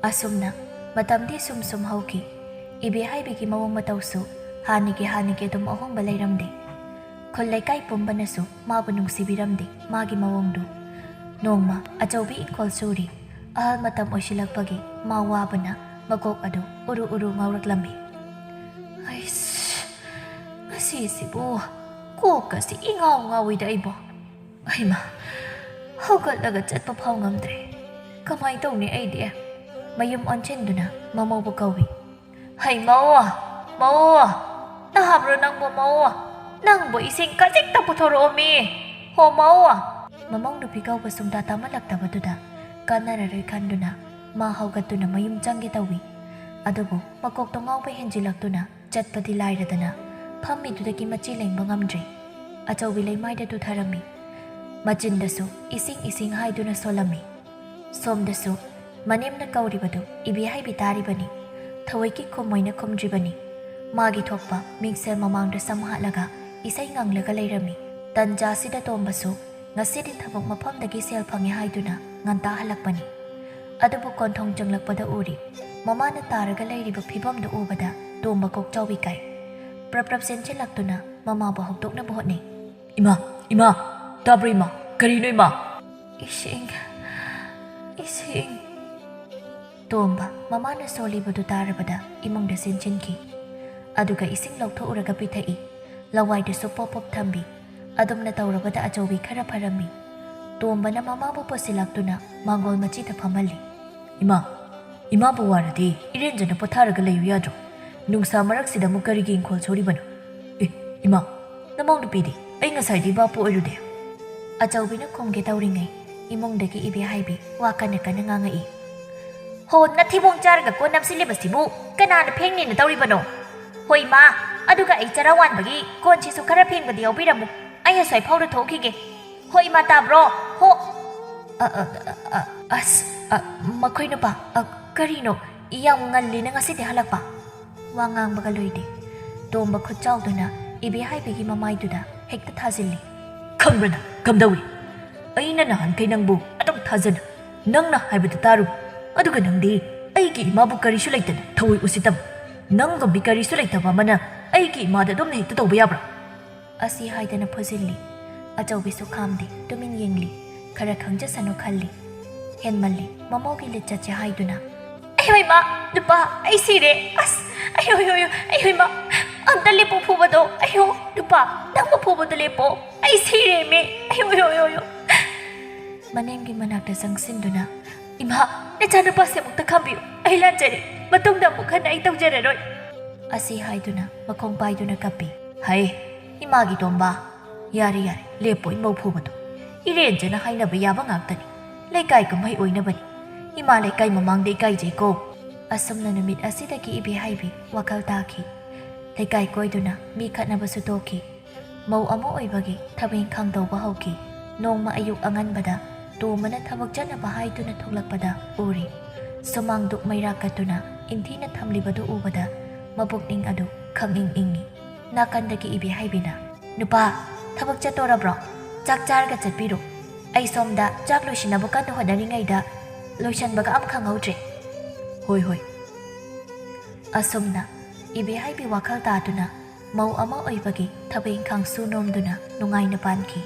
asumna matamdi sum hauki ibe haibi ki mawong matawsu hanigi dum ahong balairamde khollai kai pumbanasu mabunung sibiramde magi mawongdu nongma achaubi inkol suri ahal matam oisilakpagi mawabana magok ado uru ngauraklammi ais ngasi sibu kokasi ingaw da ibo aima haugatlaga chatpa phau ngamdre kamai tawni aidi mayum onchenduna mamawbu kawi hai mawa nahabro nangbo mawa nangbo ising kajik ta puthoromi ho mawa mamong nupi kauba sumda tamalaktabaduda kanararoi khanduna ma haugatuna mayum changi tawi adubu makok to ngawba henjilaktuna chatpadi lairadana phammidudagi machi lengba ngamdre achaubi leimaida du tharami machindasu ising haiduna solami somdasu manemna kauribadu ibi haibi taribani thawaiki khomoina khomdribani magi thokpa mingsel mamangda samhalaga isai nganglaga leirami tanja sida tombasu ngasidi thabok maphamdagi sel phangi haiduna nganta halakpani adubu konthong janglakpada uri mamana taraga leiriba phibamda ubada tomba kokchawi kai prap senchelaktuna mama ba hokdokna bohni ima tabrima karino ima ising tomba mamana solibadu tarabada imongda senchenki aduga ising lautho uraga pithai lawaida so pop thambi adumna tawrabada achaubi khara pharami tombana mamabu posilaktuna mangol machida phamali ima bu waradi irenjana potharaga leyu yadro nungsa marak sida mukarigi inkol chori banu ima namong pidi ai ngasai di ba po oirude ꯑꯆꯧꯕꯤꯅ ꯈꯨꯝꯒꯦ ꯇꯧꯔꯤꯉꯩ ꯏꯃꯨꯡꯗꯒꯤ ꯏꯕꯦꯍꯥꯏꯕꯤ ꯋꯥ ꯀꯟꯅ ꯀꯟꯅ ꯉꯥꯡꯉꯛꯏ꯫ ꯍꯣ ꯅꯊꯤꯕꯣꯡ ꯆꯥꯔꯒ ꯀꯣꯟ ꯅꯝꯁꯤꯜꯂꯤꯕꯁꯤꯕꯨ ꯀꯅꯥꯅ ꯐꯦꯡꯅꯦꯅ ꯇꯧꯔꯤꯕꯅꯣ? ꯍꯣꯏ ꯃꯥ, ꯑꯗꯨꯒ ꯑꯩ ꯆꯔꯥ ꯋꯥꯟꯕꯒꯤ ꯀꯣꯟꯁꯤꯁꯨ ꯈꯔ ꯐꯦꯡꯕꯗ ꯌꯥꯎꯕꯤꯔꯝꯃꯨ, ꯑꯩ ꯑꯁ꯭ꯋꯥꯏ ꯐꯥꯎꯗ ꯊꯣꯛꯈꯤꯒꯦ꯫ ꯍꯣꯏ ꯃꯥ ꯇꯥꯕ꯭ꯔꯣ? ꯍꯣ ꯑꯁ ꯃꯈꯣꯏ ꯅꯨꯄꯥ ꯀꯔꯤꯅꯣ ꯌꯥꯝ ꯉꯜꯂꯤꯅ ꯉꯁꯤꯗꯤ ꯍꯜꯂꯛꯄ? ꯋꯥ ꯉꯥꯡꯕꯒ ꯂꯣꯏꯗꯦ ꯇꯣꯝꯕ ꯈꯨꯠꯆꯥꯎꯗꯨꯅ ꯏꯕꯦꯍꯥꯏꯕꯤꯒꯤ ꯃꯃꯥꯏꯗꯨꯗ ꯍꯦꯛꯇ ꯊꯥꯖꯤꯜꯂꯤ꯫ ꯈꯪꯕ꯭ꯔꯅ ꯀꯝꯗꯧꯏ? ꯑꯩꯅ ꯅꯍꯥꯟꯈꯩ ꯅꯪꯕꯨ ꯑꯗꯨꯝ ꯊꯥꯖꯅ ꯅꯪꯅ ꯍꯥꯏꯕꯗꯨ ꯇꯥꯔꯨ, ꯑꯗꯨꯒ ꯅꯪꯗꯤ ꯑꯩꯒꯤ ꯏꯃꯥꯕꯨ ꯀꯔꯤꯁꯨ ꯂꯩꯇꯅ ꯊꯧꯑꯣꯏ ꯎꯁꯤꯠꯇꯕ, ꯅꯪꯒꯨꯝꯕꯤ ꯀꯔꯤꯁꯨ ꯂꯩꯇꯕ ꯑꯃꯅ ꯑꯩꯒꯤ ꯏꯃꯥꯗ ꯑꯗꯨꯝꯅ ꯍꯦꯛꯇ ꯇꯧꯕ ꯌꯥꯕ꯭ꯔꯥ? ꯑꯁꯤ ꯍꯥꯏꯗꯅ ꯐꯨꯖꯤꯜꯂꯤ꯫ ꯑꯆꯧꯕꯤꯁꯨ ꯈꯥꯝꯗꯦ, ꯇꯨꯃꯤꯟ ꯌꯦꯡꯂꯤ, ꯈꯔ ꯈꯪꯖꯁꯅꯨ ꯈꯜꯂꯤ꯫ ꯍꯦꯟꯃꯜꯂꯤ ꯃꯃꯧꯒꯤ ꯂꯤꯆꯠꯁꯦ ꯍꯥꯏꯗꯨꯅ ꯑꯩꯍꯣꯏ ꯃꯥ ꯅꯨꯄꯥ ꯑꯩ ꯁꯤꯔꯦ, ꯑꯁ ꯑꯩꯍꯣꯏ ꯃꯥ ꯑꯝꯇ ꯂꯦꯞꯄꯣ ꯐꯨꯕꯗꯣ, ꯑꯩꯍꯣ ꯅꯨꯄꯥ ꯅꯪꯕꯨ ꯐꯨꯕꯗꯣ ꯂꯦꯞꯄꯣ, ꯑꯩ ꯁꯤꯔꯦꯃꯦ, ꯑꯩꯍꯣꯏ ꯃꯅꯦꯝꯒꯤ ꯃꯅꯥꯛꯇ ꯆꯪꯁꯤꯟꯗꯨꯅ ꯏꯃꯥ ꯅꯆꯥꯅꯨꯄꯥꯁꯦ ꯑꯃꯨꯛꯇ ꯈꯥꯝꯕꯤꯌꯨ, ꯑꯩ ꯂꯥꯟꯖꯔꯦ, ꯃꯇꯨꯡꯗ ꯑꯃꯨꯛ ꯍꯟꯅ ꯑꯩ ꯇꯧꯖꯔꯔꯣꯏ ꯑꯁꯤ ꯍꯥꯏꯗꯨꯅ ꯃꯈꯣꯡ ꯄꯥꯏꯗꯨꯅ ꯀꯞꯄꯤ꯫ ꯍꯩ ꯏꯃꯥꯒꯤ ꯇꯣꯝꯕ, ꯌꯥꯔꯦ ꯂꯦꯞꯄꯣ ꯏꯃꯧ ꯐꯨꯕꯗꯣ, ꯏꯔꯦꯟꯖꯅ ꯍꯥꯏꯅꯕ ꯌꯥꯕ ꯉꯥꯛꯇꯅꯤ, ꯂꯩꯀꯥꯏ ꯀꯨꯝꯍꯩ ꯑꯣꯏꯅꯕꯅꯤ, ꯏꯃꯥ ꯂꯩꯀꯥꯏ ꯃꯃꯥꯡꯗ ꯏꯀꯥꯏꯖꯩꯀꯣ꯫ ꯑꯁꯨꯝꯅ ꯅꯨꯃꯤꯠ ꯑꯁꯤꯗꯒꯤ ꯏꯕꯦꯍꯥꯏꯕꯤ ꯋꯥꯈꯜ ꯇꯥꯈꯤ꯫ ꯂꯩꯀꯥꯏ ꯀꯣꯏꯗꯨꯅ ꯃꯤ ꯈꯠꯅꯕꯁꯨ ꯇꯣꯛꯈꯤ꯫ ꯃꯧ ꯑꯃ ꯑꯣꯏꯕꯒꯤ ꯊꯕꯛ ꯏꯪꯈꯥꯡ ꯇꯧꯕ ꯍꯧꯈꯤ꯫ ꯅꯣꯡꯃ ꯑꯌꯨꯛ ꯑꯉꯟꯕꯗ ꯇꯣꯝꯕꯅ ꯊꯕꯛ ꯆꯠꯅꯕ ꯍꯥꯏꯗꯨꯅ ꯊꯣꯛꯂꯛꯄꯗ ꯎꯔꯤ꯫ ꯁꯨꯃꯥꯡꯗꯨꯛ ꯃꯩꯔꯥ ꯀꯠꯇꯨꯅ ꯏꯟꯊꯤꯅ ꯊꯝꯂꯤꯕꯗꯨ ꯎꯕꯗ ꯃꯕꯨꯛꯅꯤꯡ ꯑꯗꯨ ꯈꯪꯏꯪ ꯏꯪꯉꯤ꯫ ꯅꯥꯀꯟꯗꯒꯤ ꯏꯕꯦꯍꯥꯏꯕꯤꯅ ꯅꯨꯄꯥ ꯊꯕꯛ ꯆꯠꯇꯣꯔꯕ꯭ꯔꯣ? ꯆꯥꯛ ꯆꯥꯔꯒ ꯆꯠꯄꯤꯔꯣ, ꯑꯩ ꯁꯣꯝꯗ ꯆꯥꯛ ꯂꯣꯏꯁꯤꯟꯅꯕ ꯀꯟꯅ ꯍꯣꯠꯅꯔꯤꯉꯩꯗ ꯂꯣꯏꯁꯟꯕꯒ ꯑꯃ ꯈꯪꯍꯧꯗ꯭ꯔꯦ꯫ ꯍꯣꯏ ꯑꯁꯨꯝꯅ ꯏꯕꯦꯍꯥꯏꯕꯤ ꯋꯥꯈꯜ ꯇꯥꯗꯨꯅ ꯃꯧ ꯑꯃ ꯑꯣꯏꯕꯒꯤ ꯊꯕꯛ ꯏꯪꯈꯥꯡ ꯁꯨ ꯅꯣꯝꯗꯨꯅ ꯅꯨꯡꯉꯥꯏꯅ ꯄꯥꯟꯈꯤ꯫